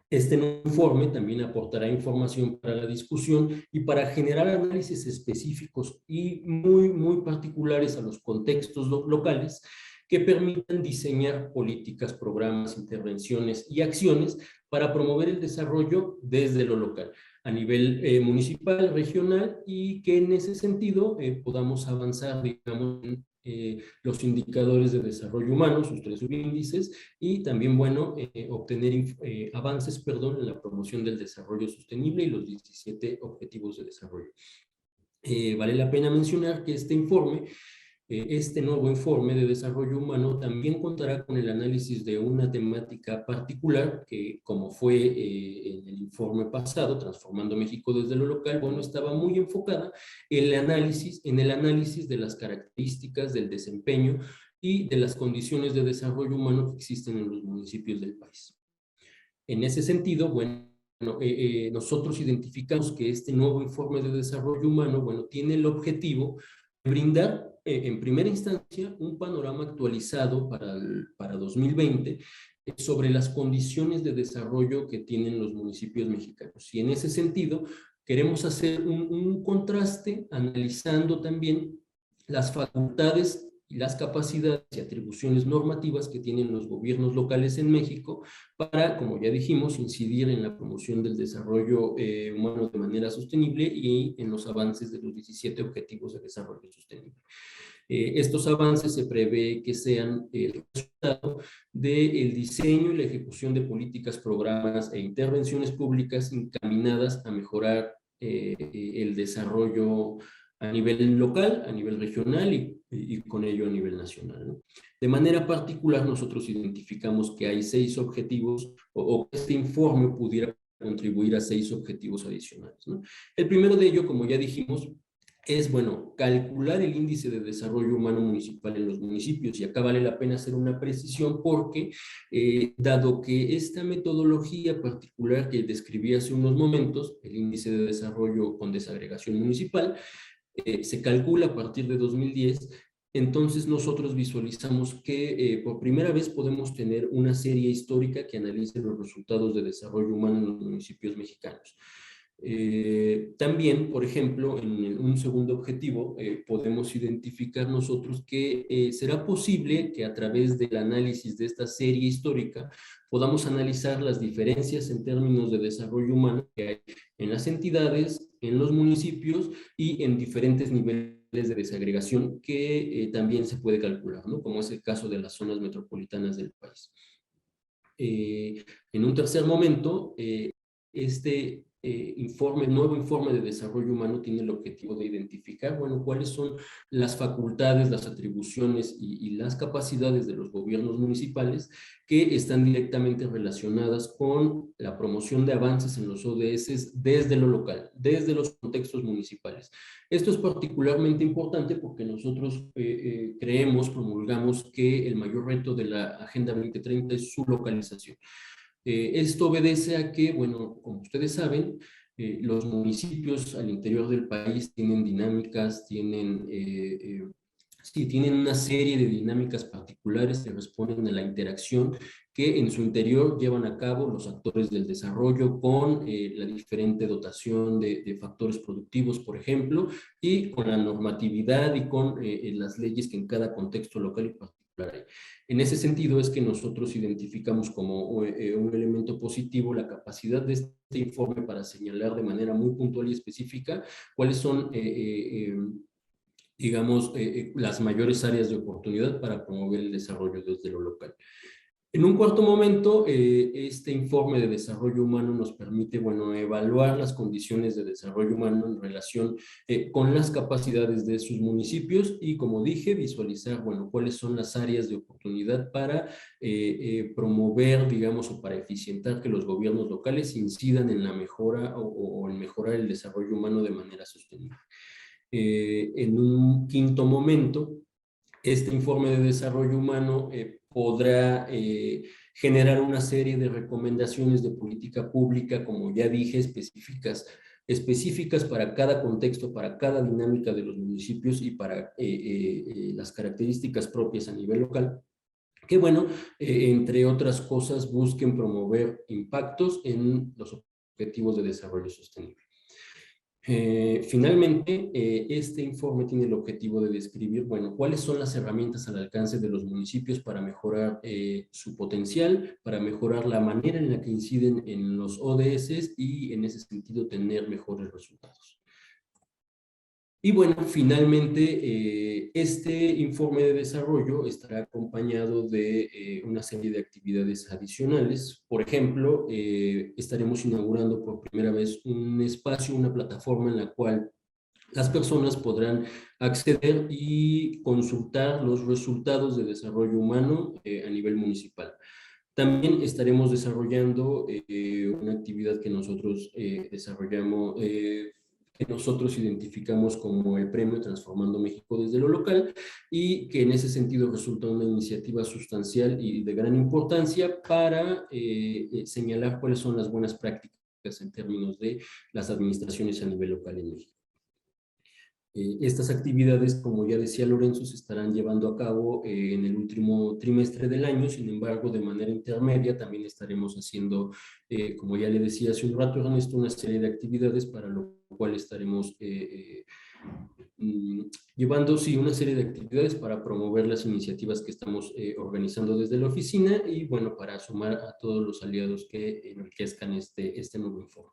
Este nuevo informe también aportará información para la discusión y para generar análisis específicos y muy particulares a los contextos locales que permitan diseñar políticas, programas, intervenciones y acciones para promover el desarrollo desde lo local, a nivel municipal, regional, y que en ese sentido podamos avanzar, digamos, en los indicadores de desarrollo humano, sus 3 subíndices, y también, bueno, obtener avances, en la promoción del desarrollo sostenible y los 17 objetivos de desarrollo. Vale la pena mencionar que este informe, este nuevo informe de desarrollo humano también contará con el análisis de una temática particular que, como fue en el informe pasado, Transformando México desde lo local, bueno, estaba muy enfocada en el análisis de las características del desempeño y de las condiciones de desarrollo humano que existen en los municipios del país. En ese sentido, bueno, nosotros identificamos que este nuevo informe de desarrollo humano, bueno, tiene el objetivo de brindar en primera instancia un panorama actualizado para 2020 sobre las condiciones de desarrollo que tienen los municipios mexicanos. Y en ese sentido queremos hacer un contraste analizando también las facultades y las capacidades y atribuciones normativas que tienen los gobiernos locales en México para, como ya dijimos, incidir en la promoción del desarrollo humano de manera sostenible y en los avances de los 17 Objetivos de Desarrollo Sostenible. Estos avances se prevé que sean el resultado del diseño y la ejecución de políticas, programas e intervenciones públicas encaminadas a mejorar el desarrollo a nivel local, a nivel regional y con ello a nivel nacional, ¿no? De manera particular, nosotros identificamos que hay 6 objetivos o este informe pudiera contribuir a 6 objetivos adicionales, ¿no? El primero de ello, como ya dijimos, es, bueno, calcular el índice de desarrollo humano municipal en los municipios. Y acá vale la pena hacer una precisión porque, dado que esta metodología particular que describí hace unos momentos, el índice de desarrollo con desagregación municipal, se calcula a partir de 2010, entonces nosotros visualizamos que por primera vez podemos tener una serie histórica que analice los resultados de desarrollo humano en los municipios mexicanos. También, por ejemplo, en un segundo objetivo, podemos identificar nosotros que será posible que a través del análisis de esta serie histórica podamos analizar las diferencias en términos de desarrollo humano que hay en las entidades, en los municipios y en diferentes niveles de desagregación que también se puede calcular, ¿no? Como es el caso de las zonas metropolitanas del país. En un tercer momento, este nuevo informe de desarrollo humano tiene el objetivo de identificar, bueno, cuáles son las facultades, las atribuciones y las capacidades de los gobiernos municipales que están directamente relacionadas con la promoción de avances en los ODS desde lo local, desde los contextos municipales. Esto es particularmente importante porque nosotros creemos, promulgamos que el mayor reto de la Agenda 2030 es su localización. Esto obedece a que, bueno, como ustedes saben, los municipios al interior del país tienen dinámicas, tienen una serie de dinámicas particulares que responden a la interacción que en su interior llevan a cabo los actores del desarrollo con la diferente dotación de factores productivos, por ejemplo, y con la normatividad y con las leyes que en cada contexto local y particular hay. En ese sentido es que nosotros identificamos como un elemento positivo la capacidad de este informe para señalar de manera muy puntual y específica cuáles son digamos, las mayores áreas de oportunidad para promover el desarrollo desde lo local. En un cuarto momento, este informe de desarrollo humano nos permite, bueno, evaluar las condiciones de desarrollo humano en relación con las capacidades de sus municipios y, como dije, visualizar, bueno, cuáles son las áreas de oportunidad para promover, digamos, o para eficientar que los gobiernos locales incidan en la mejora o en mejorar el desarrollo humano de manera sostenible. En un quinto momento, este informe de desarrollo humano podrá generar una serie de recomendaciones de política pública, como ya dije, específicas para cada contexto, para cada dinámica de los municipios y para las características propias a nivel local, que, bueno, entre otras cosas, busquen promover impactos en los objetivos de desarrollo sostenible. Finalmente, este informe tiene el objetivo de describir, bueno, cuáles son las herramientas al alcance de los municipios para mejorar su potencial, para mejorar la manera en la que inciden en los ODS y en ese sentido tener mejores resultados. Y bueno, finalmente, este informe de desarrollo estará acompañado de una serie de actividades adicionales. Por ejemplo, estaremos inaugurando por primera vez un espacio, una plataforma en la cual las personas podrán acceder y consultar los resultados de desarrollo humano a nivel municipal. También estaremos desarrollando una actividad que nosotros desarrollamos, que nosotros identificamos como el Premio Transformando México desde lo local y que en ese sentido resulta una iniciativa sustancial y de gran importancia para señalar cuáles son las buenas prácticas en términos de las administraciones a nivel local en México. Estas actividades, como ya decía Lorenzo, se estarán llevando a cabo en el último trimestre del año. Sin embargo, de manera intermedia también estaremos haciendo, como ya le decía hace un rato Ernesto, una serie de actividades para lo cual estaremos llevando, sí, una serie de actividades para promover las iniciativas que estamos organizando desde la oficina y, bueno, para sumar a todos los aliados que enriquezcan este nuevo informe.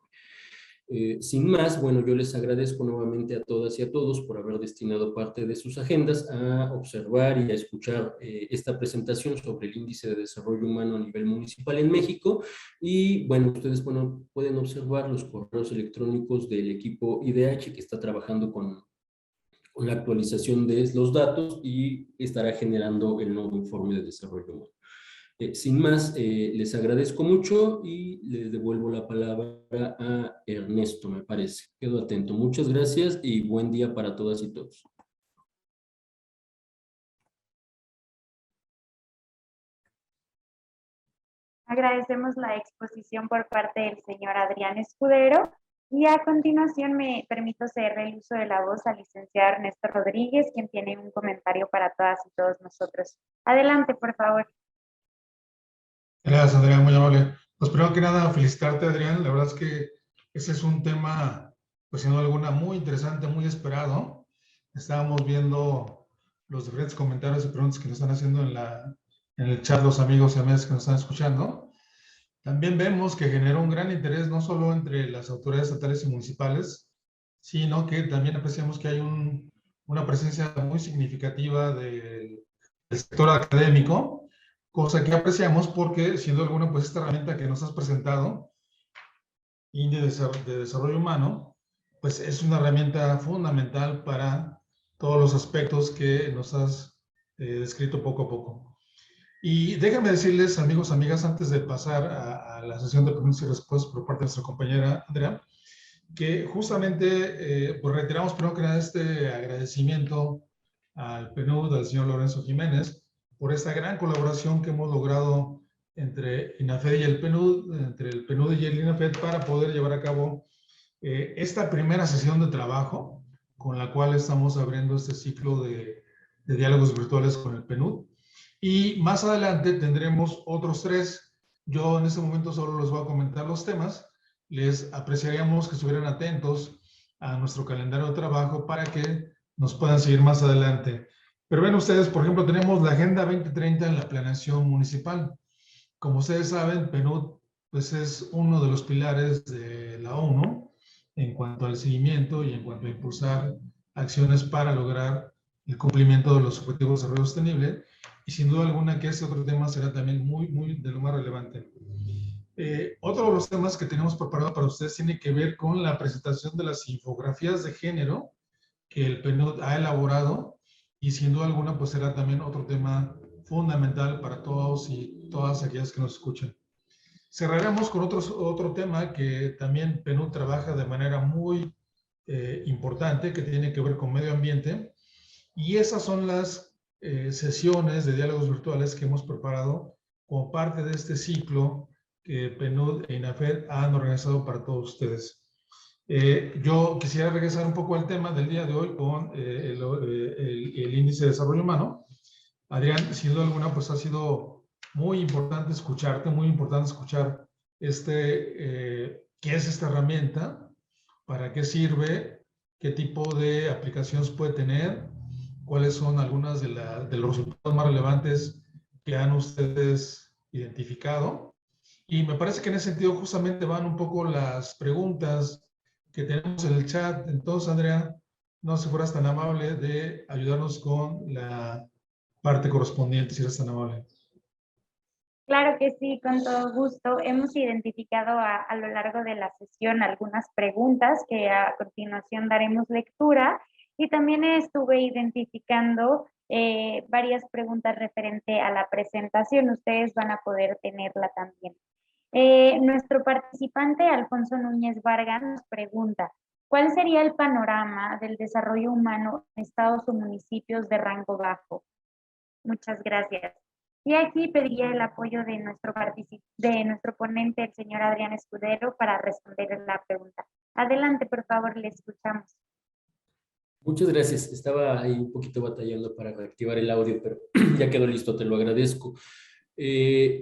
Sin más, bueno, yo les agradezco nuevamente a todas y a todos por haber destinado parte de sus agendas a observar y a escuchar esta presentación sobre el índice de desarrollo humano a nivel municipal en México. Y bueno, ustedes pueden observar los correos electrónicos del equipo IDH que está trabajando con la actualización de los datos y estará generando el nuevo informe de desarrollo humano. Sin más, les agradezco mucho y les devuelvo la palabra a Ernesto, me parece. Quedo atento. Muchas gracias y buen día para todas y todos. Agradecemos la exposición por parte del señor Adrián Escudero y a continuación me permito ceder el uso de la voz al licenciado Ernesto Rodríguez, quien tiene un comentario para todas y todos nosotros. Adelante, por favor. Gracias, Adrián, muy amable. Pues primero que nada, felicitarte, Adrián. La verdad es que ese es un tema, pues sin duda alguna, muy interesante, muy esperado. Estábamos viendo los diferentes comentarios y preguntas que nos están haciendo en el chat los amigos y amigas que nos están escuchando. También vemos que generó un gran interés no solo entre las autoridades estatales y municipales, sino que también apreciamos que hay una presencia muy significativa del sector académico, cosa que apreciamos porque, siendo alguna, pues esta herramienta que nos has presentado, Índice de Desarrollo Humano, pues es una herramienta fundamental para todos los aspectos que nos has descrito poco a poco. Y déjenme decirles, amigos, amigas, antes de pasar a la sesión de preguntas y respuestas por parte de nuestra compañera Andrea, que justamente pues reiteramos primero que nada este agradecimiento al PNUD, al señor Lorenzo Jiménez, por esta gran colaboración que hemos logrado entre INAFED y el PNUD, entre el PNUD y el INAFED, para poder llevar a cabo esta primera sesión de trabajo con la cual estamos abriendo este ciclo de diálogos virtuales con el PNUD. Y más adelante tendremos otros 3. Yo en este momento solo les voy a comentar los temas. Les apreciaríamos que estuvieran atentos a nuestro calendario de trabajo para que nos puedan seguir más adelante. Pero ven ustedes, por ejemplo, tenemos la Agenda 2030 en la planeación municipal. Como ustedes saben, PNUD pues, es uno de los pilares de la ONU en cuanto al seguimiento y en cuanto a impulsar acciones para lograr el cumplimiento de los objetivos de desarrollo sostenible. Y sin duda alguna que este otro tema será también muy de lo más relevante. Otro de los temas que tenemos preparado para ustedes tiene que ver con la presentación de las infografías de género que el PNUD ha elaborado y sin duda alguna pues será también otro tema fundamental para todos y todas aquellas que nos escuchan. Cerraremos con otro tema que también PNUD trabaja de manera muy importante, que tiene que ver con medio ambiente, y esas son las sesiones de diálogos virtuales que hemos preparado como parte de este ciclo que PNUD e INAFED han organizado para todos ustedes. Yo quisiera regresar un poco al tema del día de hoy con el índice de desarrollo humano. Adrián, sin duda alguna, pues ha sido muy importante escucharte, muy importante escuchar qué es esta herramienta, para qué sirve, qué tipo de aplicaciones puede tener, cuáles son algunas de los resultados más relevantes que han ustedes identificado. Y me parece que en ese sentido justamente van un poco las preguntas que tenemos en el chat. Entonces, Andrea, no sé si fueras tan amable de ayudarnos con la parte correspondiente, si eres tan amable. Claro que sí, con todo gusto. Hemos identificado a lo largo de la sesión algunas preguntas que a continuación daremos lectura y también estuve identificando varias preguntas referente a la presentación. Ustedes van a poder tenerla también. Nuestro participante, Alfonso Núñez Vargas, nos pregunta, ¿cuál sería el panorama del desarrollo humano en estados o municipios de rango bajo? Muchas gracias. Y aquí pediría el apoyo de nuestro ponente, el señor Adrián Escudero, para responder la pregunta. Adelante, por favor, le escuchamos. Muchas gracias. Estaba ahí un poquito batallando para reactivar el audio, pero ya quedó listo, te lo agradezco.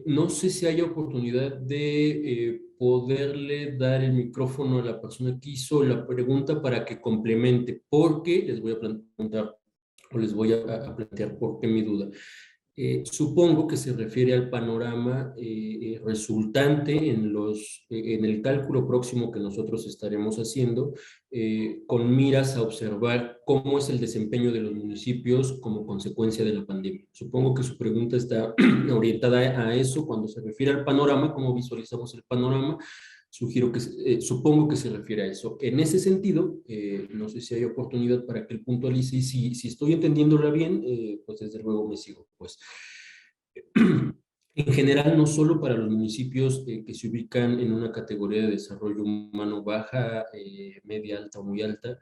No sé si hay oportunidad de poderle dar el micrófono a la persona que hizo la pregunta para que complemente, porque les voy a preguntar o les voy a plantear por qué mi duda. Supongo que se refiere al panorama resultante en el cálculo próximo que nosotros estaremos haciendo, con miras a observar cómo es el desempeño de los municipios como consecuencia de la pandemia. Supongo que su pregunta está orientada a eso, cuando se refiere al panorama, cómo visualizamos el panorama. Supongo que se refiere a eso. En ese sentido, no sé si hay oportunidad para que él puntualice, y si estoy entendiéndola bien, pues desde luego me sigo. Pues. En general, no solo para los municipios que se ubican en una categoría de desarrollo humano baja, media alta o muy alta,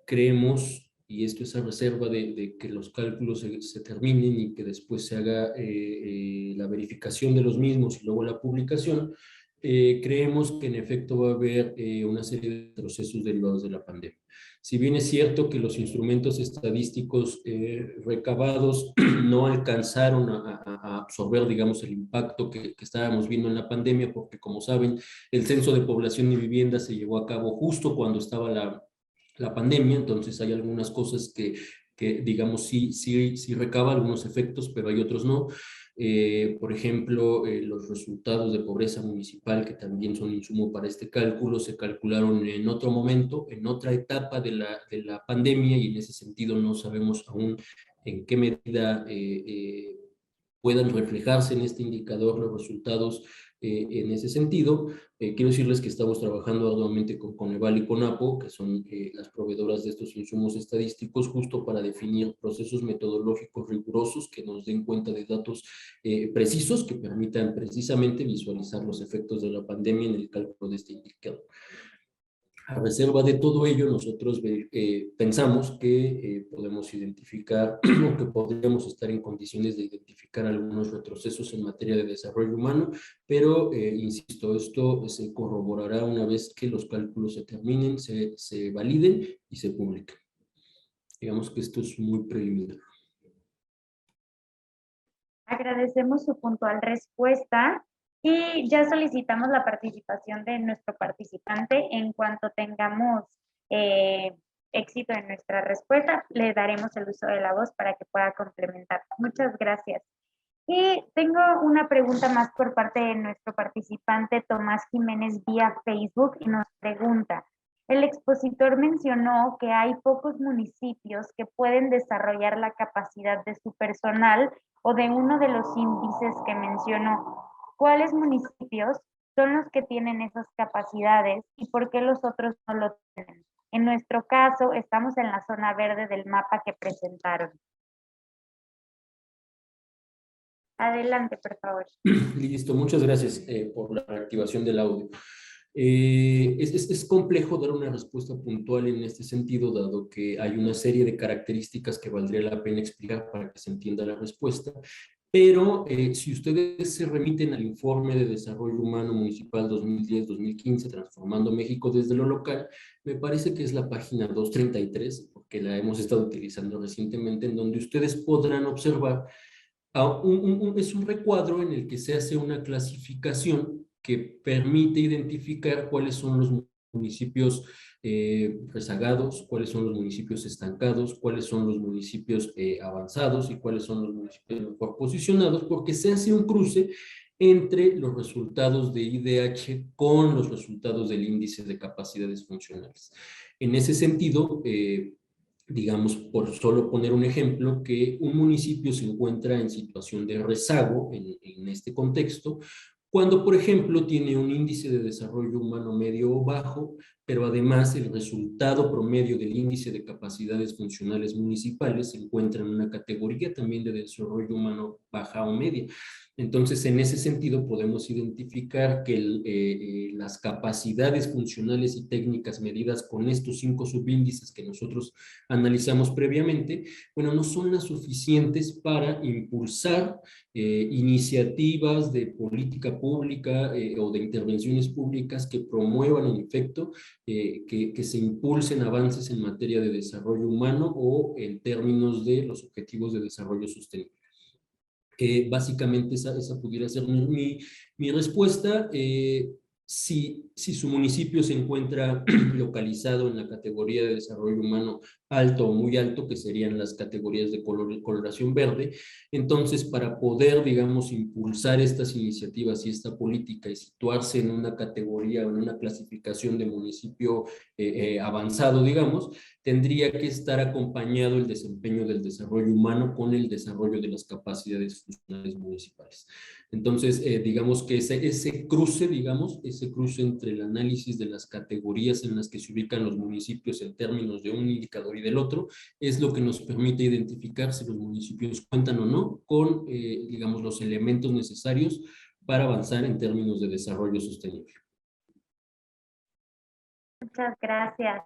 creemos, y esto es a reserva de que los cálculos se terminen y que después se haga la verificación de los mismos y luego la publicación, creemos que en efecto va a haber una serie de procesos derivados de la pandemia. Si bien es cierto que los instrumentos estadísticos recabados no alcanzaron a absorber, digamos, el impacto que estábamos viendo en la pandemia, porque como saben, el censo de población y vivienda se llevó a cabo justo cuando estaba la pandemia, entonces hay algunas cosas que digamos, sí recaba algunos efectos, pero hay otros no. Por ejemplo, los resultados de pobreza municipal, que también son insumo para este cálculo, se calcularon en otro momento, en otra etapa de la pandemia, y en ese sentido no sabemos aún en qué medida puedan reflejarse en este indicador los resultados en ese sentido. Quiero decirles que estamos trabajando arduamente con Coneval y Conapo, que son las proveedoras de estos insumos estadísticos, justo para definir procesos metodológicos rigurosos que nos den cuenta de datos precisos que permitan precisamente visualizar los efectos de la pandemia en el cálculo de este indicador. A reserva de todo ello, nosotros pensamos que podemos identificar o que podríamos estar en condiciones de identificar algunos retrocesos en materia de desarrollo humano, pero insisto, esto se corroborará una vez que los cálculos se terminen, se validen y se publiquen. Digamos que esto es muy preliminar. Agradecemos su puntual respuesta y ya solicitamos la participación de nuestro participante. En cuanto tengamos éxito en nuestra respuesta, le daremos el uso de la voz para que pueda complementar. Muchas gracias. Y tengo una pregunta más por parte de nuestro participante Tomás Jiménez vía Facebook y nos pregunta: el expositor mencionó que hay pocos municipios que pueden desarrollar la capacidad de su personal o de uno de los índices que mencionó. ¿Cuáles municipios son los que tienen esas capacidades y por qué los otros no lo tienen? En nuestro caso, estamos en la zona verde del mapa que presentaron. Adelante, por favor. Listo, muchas gracias por la reactivación del audio. Es complejo dar una respuesta puntual en este sentido, dado que hay una serie de características que valdría la pena explicar para que se entienda la respuesta, pero si ustedes se remiten al informe de Desarrollo Humano Municipal 2010-2015, Transformando México desde lo local, me parece que es la página 233, porque la hemos estado utilizando recientemente, en donde ustedes podrán observar es un recuadro en el que se hace una clasificación que permite identificar cuáles son los municipios rezagados, cuáles son los municipios estancados, cuáles son los municipios avanzados y cuáles son los municipios mejor posicionados, porque se hace un cruce entre los resultados de IDH con los resultados del índice de capacidades funcionales. En ese sentido, digamos, por solo poner un ejemplo, que un municipio se encuentra en situación de rezago en este contexto, cuando, por ejemplo, tiene un índice de desarrollo humano medio o bajo, pero además el resultado promedio del índice de capacidades funcionales municipales se encuentra en una categoría también de desarrollo humano baja o media. Entonces, en ese sentido, podemos identificar que las capacidades funcionales y técnicas medidas con estos 5 subíndices que nosotros analizamos previamente, bueno, no son las suficientes para impulsar iniciativas de política pública o de intervenciones públicas que promuevan en efecto que se impulsen avances en materia de desarrollo humano o en términos de los objetivos de desarrollo sostenible. Básicamente esa pudiera ser mi respuesta. Si su municipio se encuentra localizado en la categoría de desarrollo humano alto o muy alto, que serían las categorías de coloración verde, entonces para poder, digamos, impulsar estas iniciativas y esta política y situarse en una categoría o en una clasificación de municipio avanzado, digamos, tendría que estar acompañado el desempeño del desarrollo humano con el desarrollo de las capacidades funcionales municipales. Entonces, digamos que ese cruce, digamos, ese cruce entre el análisis de las categorías en las que se ubican los municipios en términos de un indicador y del otro, es lo que nos permite identificar si los municipios cuentan o no con, digamos, los elementos necesarios para avanzar en términos de desarrollo sostenible. Muchas gracias,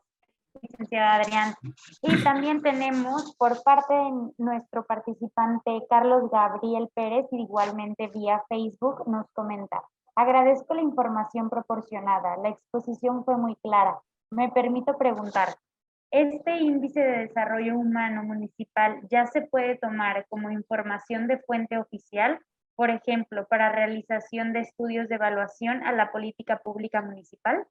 licenciado Adrián. Y también tenemos por parte de nuestro participante Carlos Gabriel Pérez, igualmente vía Facebook, nos comenta: agradezco la información proporcionada, la exposición fue muy clara. Me permito preguntar, ¿este índice de desarrollo humano municipal ya se puede tomar como información de fuente oficial, por ejemplo, para realización de estudios de evaluación a la política pública municipal?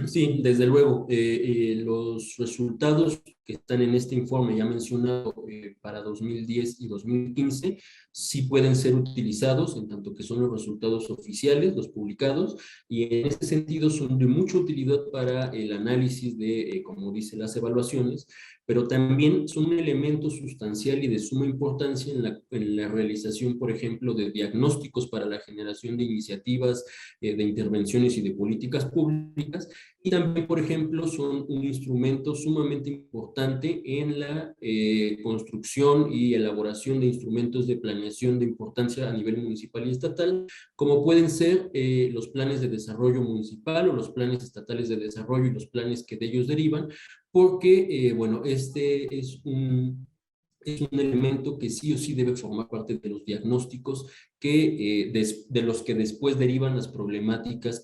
Sí, desde luego. Los resultados que están en este informe ya mencionado para 2010 y 2015 sí pueden ser utilizados en tanto que son los resultados oficiales, los publicados, y en este sentido son de mucha utilidad para el análisis de, como dice, las evaluaciones, pero también son un elemento sustancial y de suma importancia en la realización, por ejemplo, de diagnósticos para la generación de iniciativas, de intervenciones y de políticas públicas, y también, por ejemplo, son un instrumento sumamente importante en la construcción y elaboración de instrumentos de planeación de importancia a nivel municipal y estatal, como pueden ser los planes de desarrollo municipal o los planes estatales de desarrollo y los planes que de ellos derivan, porque, bueno, este es un elemento que sí o sí debe formar parte de los diagnósticos que, de los que después derivan las problemáticas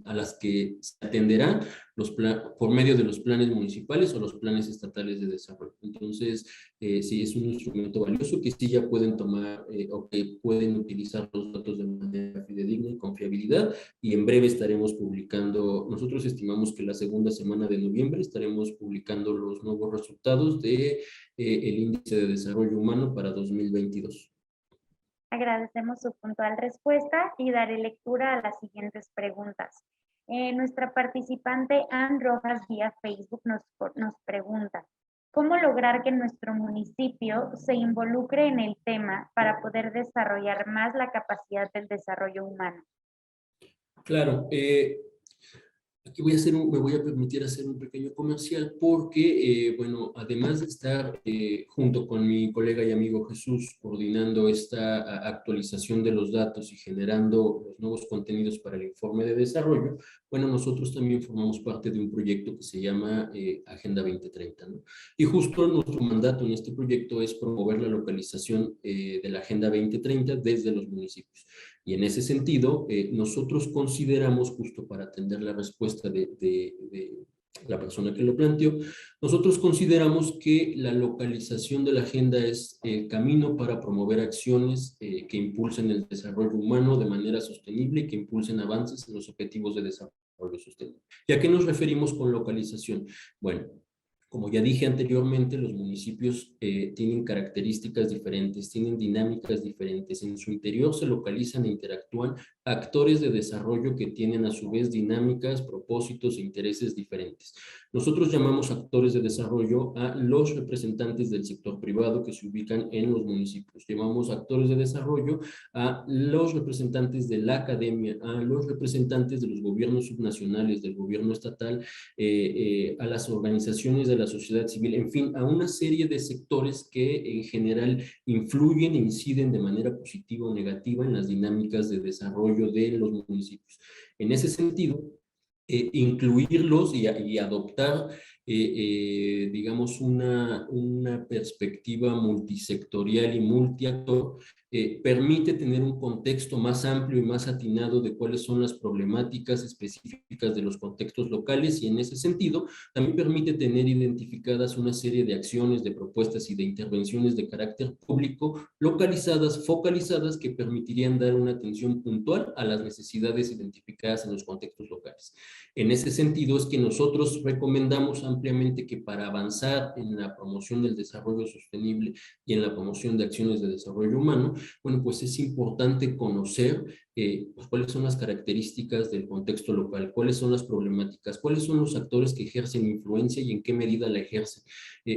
a las que se atenderán por medio de los planes municipales o los planes estatales de desarrollo. Entonces, sí, es un instrumento valioso que sí ya pueden tomar o que pueden utilizar los datos de manera fidedigna y con fiabilidad, y en breve estaremos publicando, nosotros estimamos que la segunda semana de noviembre estaremos publicando los nuevos resultados de el índice de desarrollo humano para 2022. Agradecemos su puntual respuesta y daré lectura a las siguientes preguntas. Nuestra participante Ann Rojas vía Facebook nos pregunta: ¿cómo lograr que nuestro municipio se involucre en el tema para poder desarrollar más la capacidad del desarrollo humano? Claro, aquí me voy a permitir hacer un pequeño comercial porque, bueno, además de estar junto con mi colega y amigo Jesús coordinando esta actualización de los datos y generando los nuevos contenidos para el informe de desarrollo, bueno, nosotros también formamos parte de un proyecto que se llama Agenda 2030, ¿no? Y justo nuestro mandato en este proyecto es promover la localización de la Agenda 2030 desde los municipios. Y en ese sentido, nosotros consideramos, justo para atender la respuesta de la persona que lo planteó, nosotros consideramos que la localización de la agenda es el camino para promover acciones que impulsen el desarrollo humano de manera sostenible y que impulsen avances en los objetivos de desarrollo sostenible. ¿Y a qué nos referimos con localización? Bueno, como ya dije anteriormente, los municipios tienen características diferentes, tienen dinámicas diferentes. En su interior se localizan e interactúan actores de desarrollo que tienen a su vez dinámicas, propósitos e intereses diferentes. Nosotros llamamos actores de desarrollo a los representantes del sector privado que se ubican en los municipios. Llamamos actores de desarrollo a los representantes de la academia, a los representantes de los gobiernos subnacionales, del gobierno estatal, a las organizaciones de la sociedad civil, en fin, a una serie de sectores que en general influyen e inciden de manera positiva o negativa en las dinámicas de desarrollo de los municipios. En ese sentido, incluirlos y adoptar, digamos, una perspectiva multisectorial y multiactor permite tener un contexto más amplio y más atinado de cuáles son las problemáticas específicas de los contextos locales, y en ese sentido también permite tener identificadas una serie de acciones, de propuestas y de intervenciones de carácter público localizadas, focalizadas, que permitirían dar una atención puntual a las necesidades identificadas en los contextos locales. En ese sentido es que nosotros recomendamos ampliamente que para avanzar en la promoción del desarrollo sostenible y en la promoción de acciones de desarrollo humano, bueno, pues es importante conocer pues, cuáles son las características del contexto local, cuáles son las problemáticas, cuáles son los actores que ejercen influencia y en qué medida la ejercen,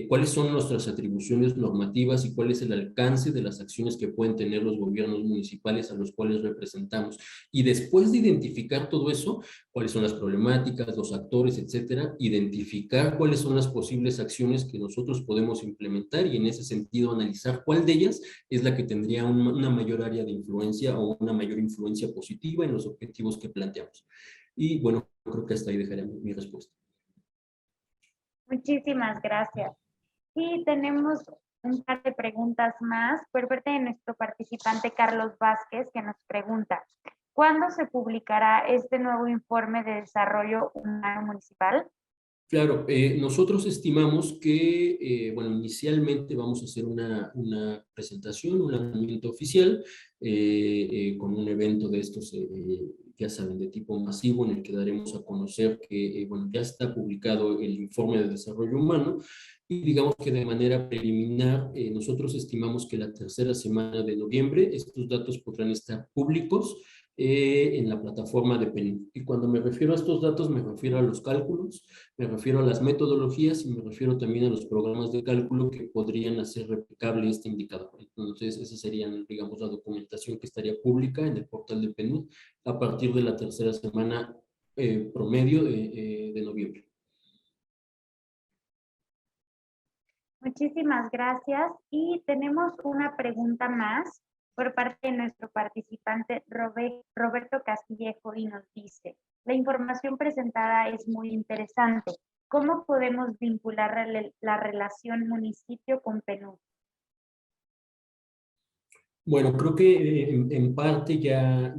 cuáles son nuestras atribuciones normativas y cuál es el alcance de las acciones que pueden tener los gobiernos municipales a los cuales representamos. Y después de identificar todo eso, cuáles son las problemáticas, los actores, etcétera, identificar cuáles son las posibles acciones que nosotros podemos implementar y en ese sentido analizar cuál de ellas es la que tendría una mayor área de influencia o una mayor influencia positiva en los objetivos que planteamos. Y bueno, creo que hasta ahí dejaré mi respuesta. Muchísimas gracias. Y tenemos un par de preguntas más por parte de nuestro participante Carlos Vázquez, que nos pregunta: ¿cuándo se publicará este nuevo informe de desarrollo humano municipal? Claro, nosotros estimamos que, bueno, inicialmente vamos a hacer una presentación, un lanzamiento oficial, con un evento de estos, ya saben, de tipo masivo, en el que daremos a conocer que, bueno, ya está publicado el informe de desarrollo humano, y digamos que de manera preliminar, nosotros estimamos que la tercera semana de noviembre estos datos podrán estar públicos en la plataforma de PNUD. Y cuando me refiero a estos datos, me refiero a los cálculos, me refiero a las metodologías y me refiero también a los programas de cálculo que podrían hacer replicable este indicador. Entonces, esa sería, digamos, la documentación que estaría pública en el portal de PNUD a partir de la tercera semana promedio de noviembre. Muchísimas gracias. Y tenemos una pregunta más por parte de nuestro participante Roberto Castillejo, y nos dice: la información presentada es muy interesante. ¿Cómo podemos vincular la relación municipio con PNUD? Bueno, creo que en parte ya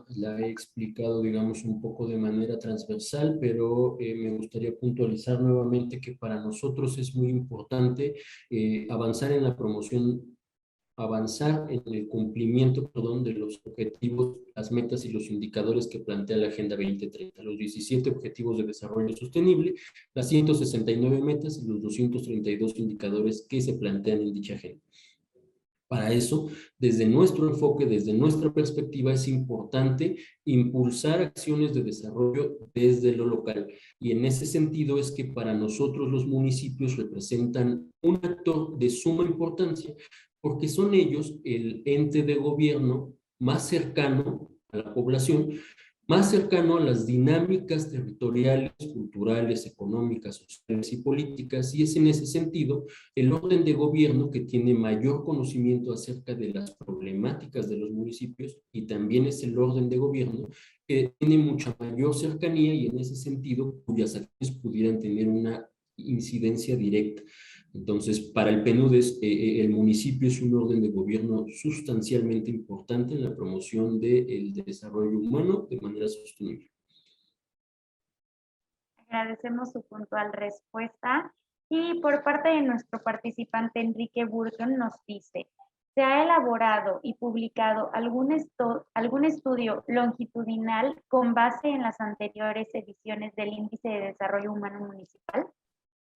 la he explicado, digamos, un poco de manera transversal, pero me gustaría puntualizar nuevamente que para nosotros es muy importante avanzar en la promoción, avanzar en el cumplimiento, perdón, de los objetivos, las metas y los indicadores que plantea la Agenda 2030, los 17 Objetivos de Desarrollo Sostenible, las 169 metas y los 232 indicadores que se plantean en dicha agenda. Para eso, desde nuestro enfoque, desde nuestra perspectiva, es importante impulsar acciones de desarrollo desde lo local. Y en ese sentido es que para nosotros los municipios representan un actor de suma importancia, porque son ellos el ente de gobierno más cercano a la población, más cercano a las dinámicas territoriales, culturales, económicas, sociales y políticas, y es en ese sentido el orden de gobierno que tiene mayor conocimiento acerca de las problemáticas de los municipios, y también es el orden de gobierno que tiene mucha mayor cercanía y en ese sentido cuyas acciones pudieran tener una incidencia directa. Entonces, para el PNUD el municipio es un orden de gobierno sustancialmente importante en la promoción del desarrollo humano de manera sostenible. Agradecemos su puntual respuesta. Y por parte de nuestro participante Enrique Burton nos dice: ¿se ha elaborado y publicado algún estudio longitudinal con base en las anteriores ediciones del Índice de Desarrollo Humano Municipal?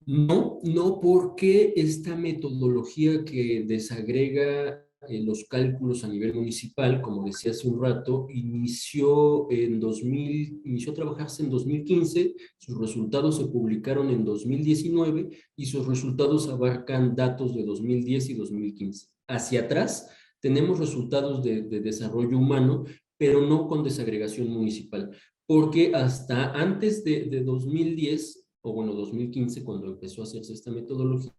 No, no, porque esta metodología que desagrega los cálculos a nivel municipal, como decía hace un rato, inició a trabajarse en 2015, sus resultados se publicaron en 2019 y sus resultados abarcan datos de 2010 y 2015. Hacia atrás tenemos resultados de desarrollo humano, pero no con desagregación municipal, porque hasta antes de 2010, o bueno, 2015, cuando empezó a hacerse esta metodología,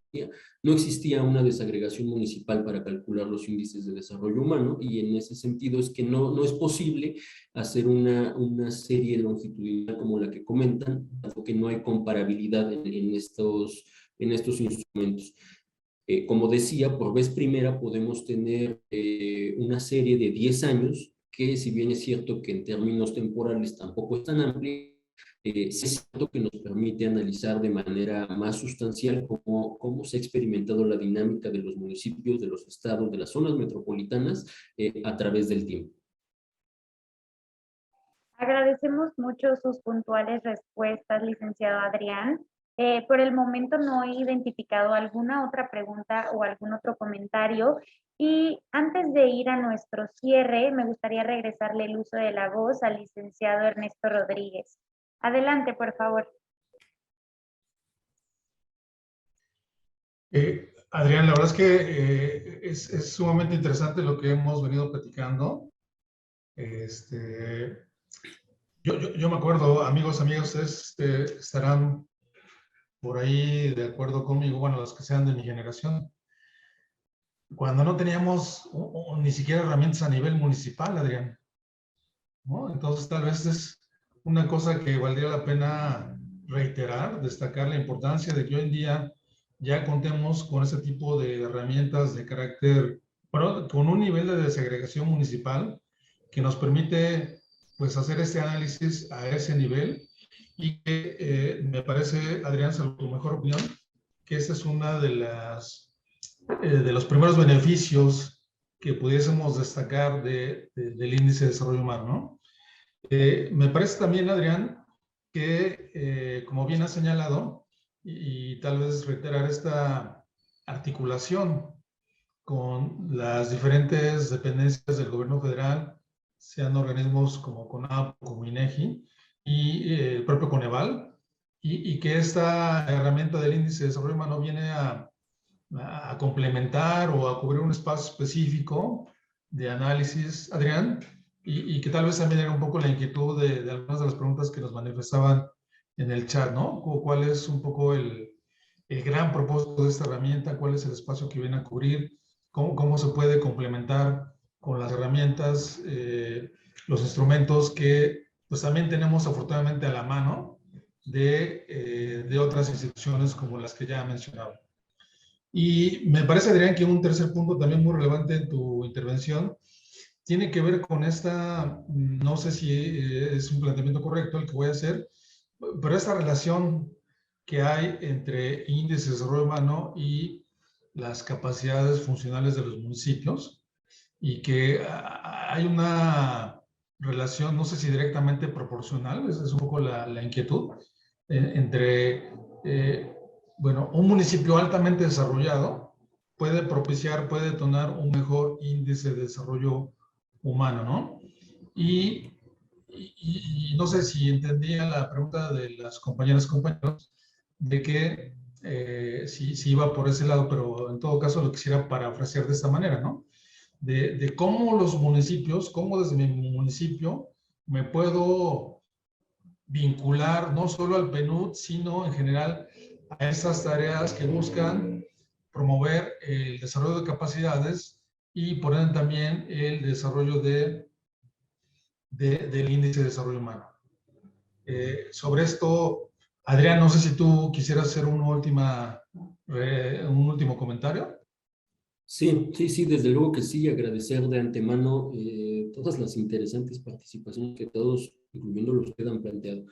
no existía una desagregación municipal para calcular los índices de desarrollo humano, y en ese sentido es que no es posible hacer una serie longitudinal como la que comentan, porque no hay comparabilidad en estos instrumentos. Como decía, por vez primera podemos tener una serie de 10 años, que si bien es cierto que en términos temporales tampoco es tan amplia, sí es cierto que nos permite analizar de manera más sustancial cómo se ha experimentado la dinámica de los municipios, de los estados, de las zonas metropolitanas a través del tiempo. Agradecemos mucho sus puntuales respuestas, licenciado Adrián. Por el momento no he identificado alguna otra pregunta o algún otro comentario. Y antes de ir a nuestro cierre, me gustaría regresarle el uso de la voz al licenciado Ernesto Rodríguez. Adelante, por favor. Adrián, la verdad es que es sumamente interesante lo que hemos venido platicando. Yo me acuerdo, amigos, ustedes estarán por ahí de acuerdo conmigo, bueno, los que sean de mi generación, cuando no teníamos ni siquiera herramientas a nivel municipal, Adrián, ¿no? Entonces tal vez es una cosa que valdría la pena reiterar, destacar la importancia de que hoy en día ya contemos con ese tipo de herramientas de carácter, bueno, con un nivel de desagregación municipal que nos permite pues hacer este análisis a ese nivel y que me parece, Adrián, salvo tu mejor opinión, que esta es una de los primeros beneficios que pudiésemos destacar del índice de desarrollo humano, ¿no? Me parece también, Adrián, que como bien has señalado, y tal vez reiterar esta articulación con las diferentes dependencias del gobierno federal, sean organismos como CONAP, como INEGI y el propio Coneval, y que esta herramienta del índice de desarrollo humano viene a complementar o a cubrir un espacio específico de análisis, Adrián, y que tal vez también era un poco la inquietud de algunas de las preguntas que nos manifestaban en el chat, ¿no? ¿Cuál es un poco el gran propósito de esta herramienta? ¿Cuál es el espacio que viene a cubrir? ¿Cómo se puede complementar con las herramientas, los instrumentos que pues también tenemos afortunadamente a la mano de otras instituciones como las que ya he mencionado? Y me parece, Adrián, que un tercer punto también muy relevante en tu intervención tiene que ver con esta, no sé si es un planteamiento correcto el que voy a hacer, pero esta relación que hay entre índice de desarrollo humano y las capacidades funcionales de los municipios y que hay una relación, no sé si directamente proporcional, esa es un poco la inquietud, entre bueno, un municipio altamente desarrollado puede propiciar, puede detonar un mejor índice de desarrollo humano, ¿no? Y no sé si entendía la pregunta de las compañeras y compañeros, de que si iba por ese lado, pero en todo caso lo quisiera parafrasear de esta manera, ¿no? De cómo los municipios, cómo desde mi municipio me puedo vincular no solo al PNUD, sino en general a esas tareas que buscan promover el desarrollo de capacidades y por ende también el desarrollo del índice de desarrollo humano. Sobre esto, Adrián, no sé si tú quisieras hacer un último comentario. Sí, desde luego que sí, agradecer de antemano todas las interesantes participaciones que todos, incluyendo los que han planteado.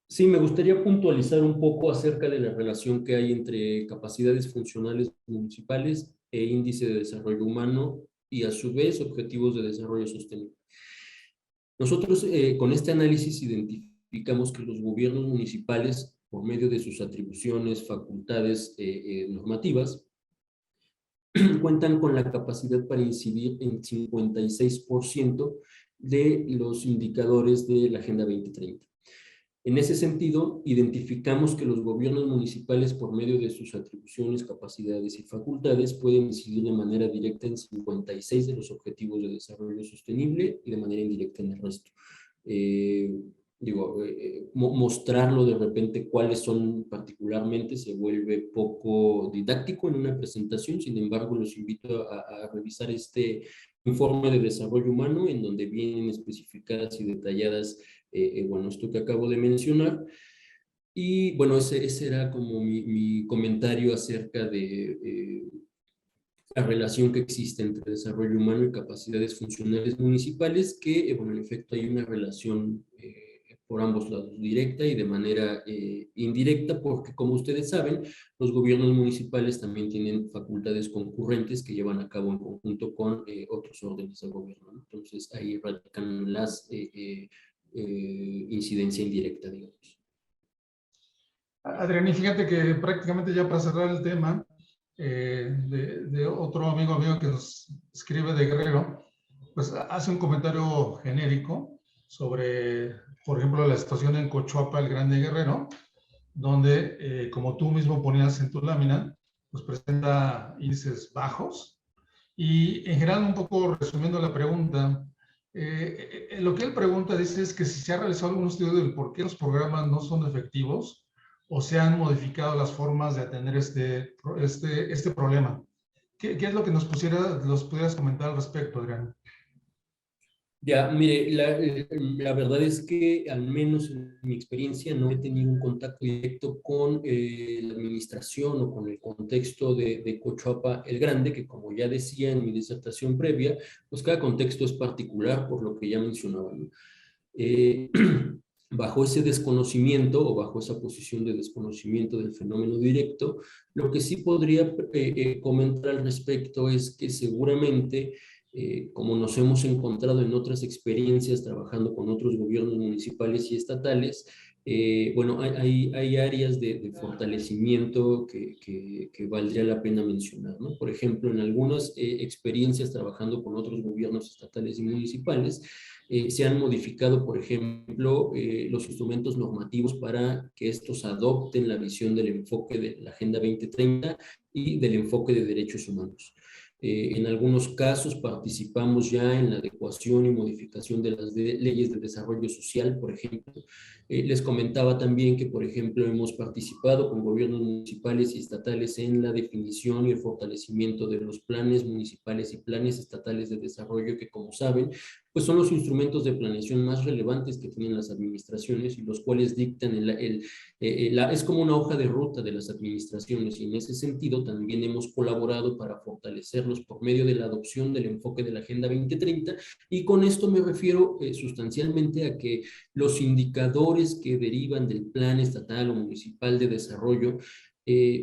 Sí, me gustaría puntualizar un poco acerca de la relación que hay entre capacidades funcionales municipales e índice de desarrollo humano y a su vez objetivos de desarrollo sostenible. Nosotros con este análisis identificamos que los gobiernos municipales, por medio de sus atribuciones, facultades normativas, cuentan con la capacidad para incidir en 56% de los indicadores de la Agenda 2030. En ese sentido, identificamos que los gobiernos municipales, por medio de sus atribuciones, capacidades y facultades, pueden incidir de manera directa en 56 de los objetivos de desarrollo sostenible y de manera indirecta en el resto. Mostrarlo de repente cuáles son particularmente se vuelve poco didáctico en una presentación, sin embargo los invito a revisar este informe de desarrollo humano en donde vienen especificadas y detalladas bueno, esto que acabo de mencionar. Y bueno, ese era como mi comentario acerca de la relación que existe entre desarrollo humano y capacidades funcionales municipales, que, bueno, en efecto hay una relación por ambos lados, directa y de manera indirecta, porque como ustedes saben, los gobiernos municipales también tienen facultades concurrentes que llevan a cabo en conjunto con otros órdenes de gobierno, ¿no? Entonces ahí radican las incidencia indirecta, digamos. Adrián, y fíjate que prácticamente ya para cerrar el tema, de otro amigo mío que nos escribe de Guerrero, pues hace un comentario genérico sobre, por ejemplo, la situación en Cochuapa, el Grande Guerrero, donde, como tú mismo ponías en tu lámina, pues presenta índices bajos. Y en general, un poco resumiendo la pregunta, lo que él pregunta, dice, es que si se ha realizado algún estudio del por qué los programas no son efectivos o se han modificado las formas de atender este problema. ¿Qué es lo que nos pudieras comentar al respecto, Adrián? Ya, mire, la verdad es que al menos en mi experiencia no he tenido un contacto directo con la administración o con el contexto de Cochuapa el Grande, que como ya decía en mi disertación previa, pues cada contexto es particular por lo que ya mencionaba, ¿no? Eh, bajo ese desconocimiento o bajo esa posición de desconocimiento del fenómeno directo, lo que sí podría comentar al respecto es que seguramente, como nos hemos encontrado en otras experiencias trabajando con otros gobiernos municipales y estatales, bueno, hay áreas de fortalecimiento que valdría la pena mencionar, ¿no? Por ejemplo, en algunas experiencias trabajando con otros gobiernos estatales y municipales, se han modificado, por ejemplo, los instrumentos normativos para que estos adopten la visión del enfoque de la Agenda 2030 y del enfoque de derechos humanos. En algunos casos participamos ya en la adecuación y modificación de las leyes de desarrollo social, por ejemplo. Les comentaba también que, por ejemplo, hemos participado con gobiernos municipales y estatales en la definición y el fortalecimiento de los planes municipales y planes estatales de desarrollo que, como saben, pues son los instrumentos de planeación más relevantes que tienen las administraciones y los cuales dictan es como una hoja de ruta de las administraciones, y en ese sentido también hemos colaborado para fortalecerlos por medio de la adopción del enfoque de la Agenda 2030, y con esto me refiero sustancialmente a que los indicadores que derivan del plan estatal o municipal de desarrollo,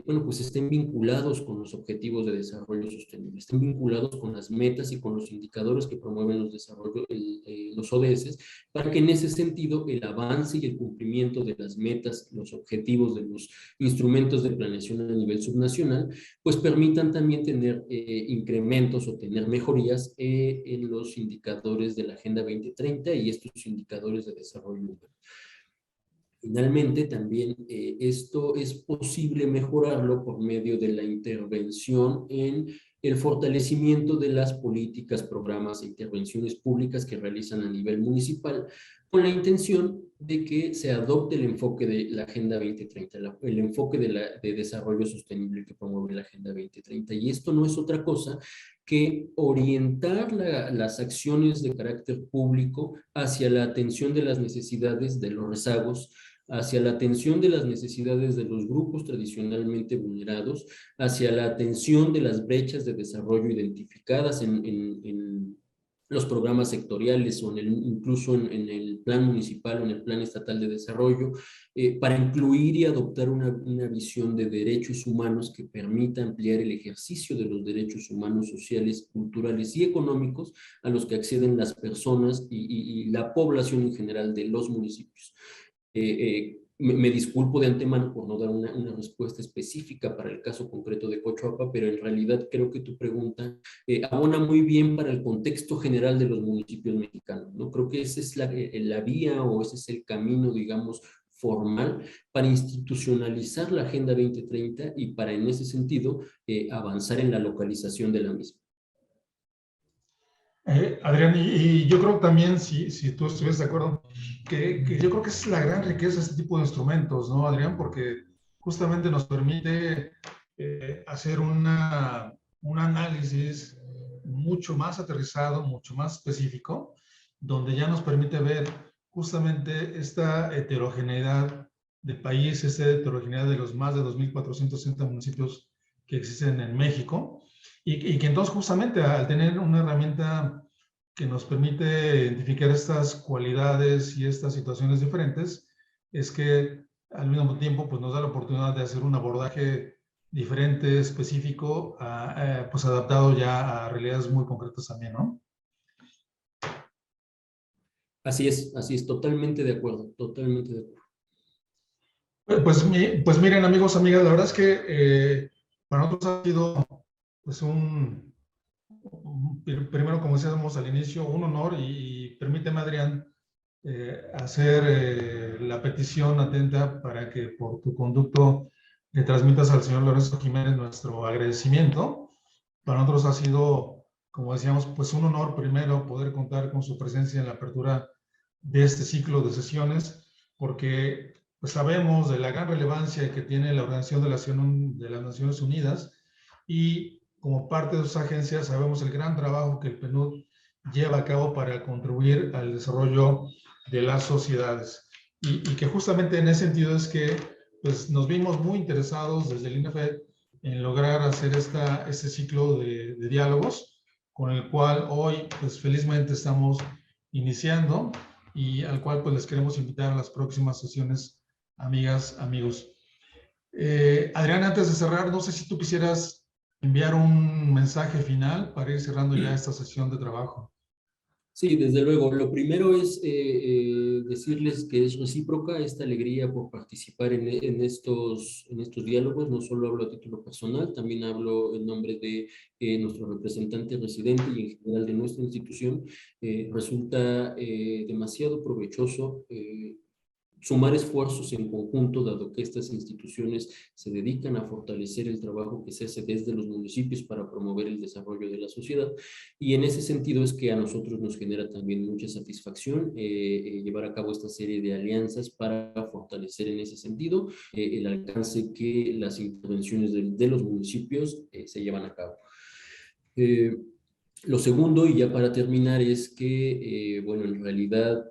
bueno, pues estén vinculados con los objetivos de desarrollo sostenible, estén vinculados con las metas y con los indicadores que promueven los ODS, para que en ese sentido el avance y el cumplimiento de las metas, los objetivos de los instrumentos de planeación a nivel subnacional, pues permitan también tener incrementos o tener mejorías en los indicadores de la Agenda 2030 y estos indicadores de desarrollo humano. Finalmente, también esto es posible mejorarlo por medio de la intervención en el fortalecimiento de las políticas, programas e intervenciones públicas que realizan a nivel municipal, con la intención de que se adopte el enfoque de la Agenda 2030, el enfoque de desarrollo sostenible que promueve la Agenda 2030. Y esto no es otra cosa que orientar las acciones de carácter público hacia la atención de las necesidades de los rezagos, hacia la atención de las necesidades de los grupos tradicionalmente vulnerados, hacia la atención de las brechas de desarrollo identificadas en los programas sectoriales o incluso en el plan municipal o en el plan estatal de desarrollo, para incluir y adoptar una visión de derechos humanos que permita ampliar el ejercicio de los derechos humanos sociales, culturales y económicos a los que acceden las personas y la población en general de los municipios. Me disculpo de antemano por no dar una respuesta específica para el caso concreto de Cochuapa, pero en realidad creo que tu pregunta abona muy bien para el contexto general de los municipios mexicanos, ¿no? Creo que esa es la vía o ese es el camino, digamos, formal para institucionalizar la Agenda 2030 y para, en ese sentido, avanzar en la localización de la misma. Adrián, y yo creo también, si tú estuvieras de acuerdo, que yo creo que es la gran riqueza de este tipo de instrumentos, ¿no, Adrián? Porque justamente nos permite hacer un análisis mucho más aterrizado, mucho más específico, donde ya nos permite ver justamente esta heterogeneidad del país, esta heterogeneidad de los más de 2.460 municipios que existen en México, y que entonces justamente al tener una herramienta que nos permite identificar estas cualidades y estas situaciones diferentes, es que al mismo tiempo pues nos da la oportunidad de hacer un abordaje diferente, específico, pues adaptado ya a realidades muy concretas también, ¿no? Así es, totalmente de acuerdo, totalmente de acuerdo. Pues miren, amigos, amigas, la verdad es que para nosotros ha sido pues primero, como decíamos al inicio, un honor y permíteme, Adrián, hacer la petición atenta para que por tu conducto le transmitas al señor Lorenzo Jiménez nuestro agradecimiento. Para nosotros ha sido, como decíamos, pues un honor primero poder contar con su presencia en la apertura de este ciclo de sesiones, porque pues sabemos de la gran relevancia que tiene la Organización de las Naciones Unidas y como parte de sus agencias sabemos el gran trabajo que el PNUD lleva a cabo para contribuir al desarrollo de las sociedades. Y que justamente en ese sentido es que pues, nos vimos muy interesados desde el INAFED en lograr hacer este ciclo de diálogos con el cual hoy pues felizmente estamos iniciando y al cual pues les queremos invitar a las próximas sesiones, amigas, amigos. Adrián, antes de cerrar, no sé si tú quisieras enviar un mensaje final para ir cerrando ya esta sesión de trabajo. Sí, desde luego. Lo primero es decirles que es recíproca esta alegría por participar en estos diálogos. No solo hablo a título personal, también hablo en nombre de nuestro representante residente y en general de nuestra institución. Resulta demasiado provechoso sumar esfuerzos en conjunto, dado que estas instituciones se dedican a fortalecer el trabajo que se hace desde los municipios para promover el desarrollo de la sociedad. Y en ese sentido es que a nosotros nos genera también mucha satisfacción llevar a cabo esta serie de alianzas para fortalecer en ese sentido el alcance que las intervenciones de los municipios se llevan a cabo. Lo segundo, y ya para terminar, es que, bueno, en realidad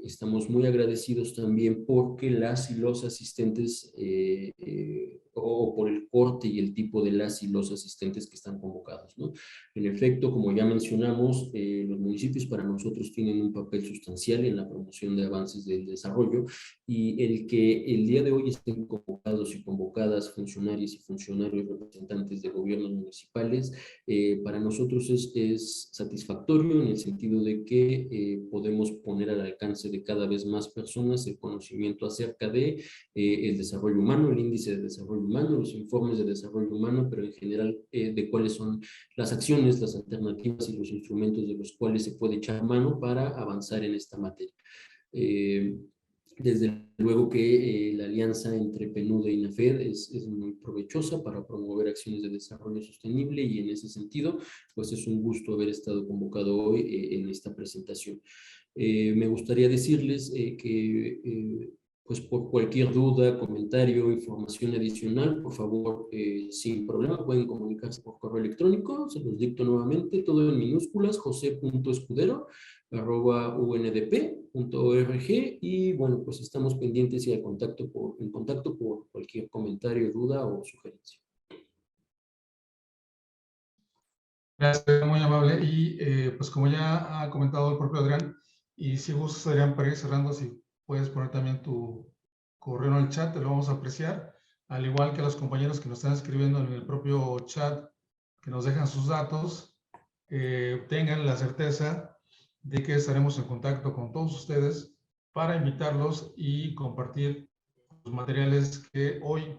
estamos muy agradecidos también porque las y los asistentes, o por el corte y el tipo de las y los asistentes que están convocados, ¿no? En efecto, como ya mencionamos, los municipios para nosotros tienen un papel sustancial en la promoción de avances del desarrollo, y el que el día de hoy estén convocados y convocadas funcionarias y funcionarios representantes de gobiernos municipales, para nosotros es satisfactorio en el sentido de que podemos poner al alcance de cada vez más personas el conocimiento acerca de el desarrollo humano, el índice de desarrollo humano, los informes de desarrollo humano, pero en general de cuáles son las acciones, las alternativas y los instrumentos de los cuales se puede echar mano para avanzar en esta materia. Desde luego que la alianza entre PNUD e INAFED es muy provechosa para promover acciones de desarrollo sostenible, y en ese sentido, pues es un gusto haber estado convocado hoy en esta presentación. Me gustaría decirles que pues por cualquier duda, comentario, información adicional, por favor, sin problema, pueden comunicarse por correo electrónico. Se los dicto nuevamente, todo en minúsculas: jose.escudero@undp.org, y bueno, pues estamos pendientes y en contacto por cualquier comentario, duda o sugerencia. Gracias, muy amable. Y pues como ya ha comentado el propio Adrián, y si gustas, Adrián, para ir cerrando, si puedes poner también tu correo en el chat, te lo vamos a apreciar, al igual que los compañeros que nos están escribiendo en el propio chat, que nos dejan sus datos, tengan la certeza de que estaremos en contacto con todos ustedes para invitarlos y compartir los materiales que hoy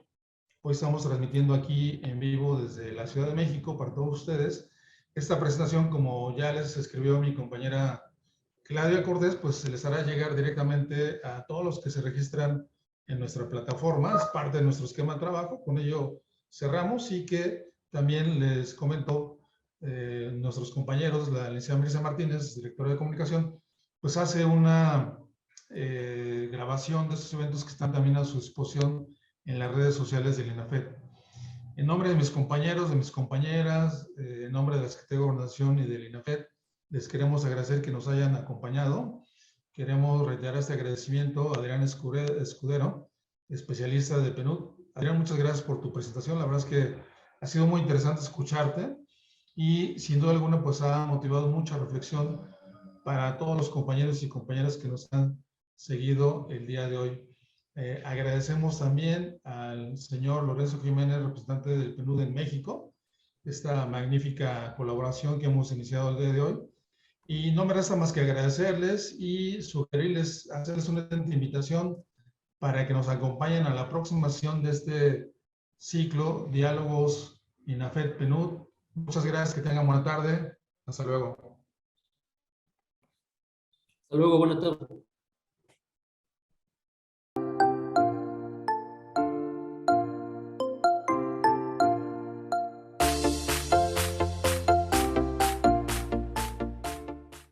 estamos transmitiendo aquí en vivo desde la Ciudad de México para todos ustedes. Esta presentación, como ya les escribió mi compañera Claudia Cortés, pues se les hará llegar directamente a todos los que se registran en nuestra plataforma. Es parte de nuestro esquema de trabajo. Con ello cerramos, y que también les comento, nuestros compañeros, la licenciada Marisa Martínez, directora de comunicación, pues hace una grabación de estos eventos que están también a su disposición en las redes sociales del INAFED. En nombre de mis compañeros, de mis compañeras, en nombre de la Secretaría de Gobernación y del INAFED, les queremos agradecer que nos hayan acompañado. Queremos reiterar este agradecimiento a Adrián Escudero, especialista de PNUD. Adrián, muchas gracias por tu presentación. La verdad es que ha sido muy interesante escucharte y sin duda alguna pues ha motivado mucha reflexión para todos los compañeros y compañeras que nos han seguido el día de hoy. Agradecemos también al señor Lorenzo Jiménez, representante del PNUD en México, esta magnífica colaboración que hemos iniciado el día de hoy. Y no me resta más que agradecerles y sugerirles, hacerles una invitación para que nos acompañen a la próxima sesión de este ciclo Diálogos INAFED-PNUD. Muchas gracias, que tengan buena tarde. Hasta luego. Hasta luego, buena tarde.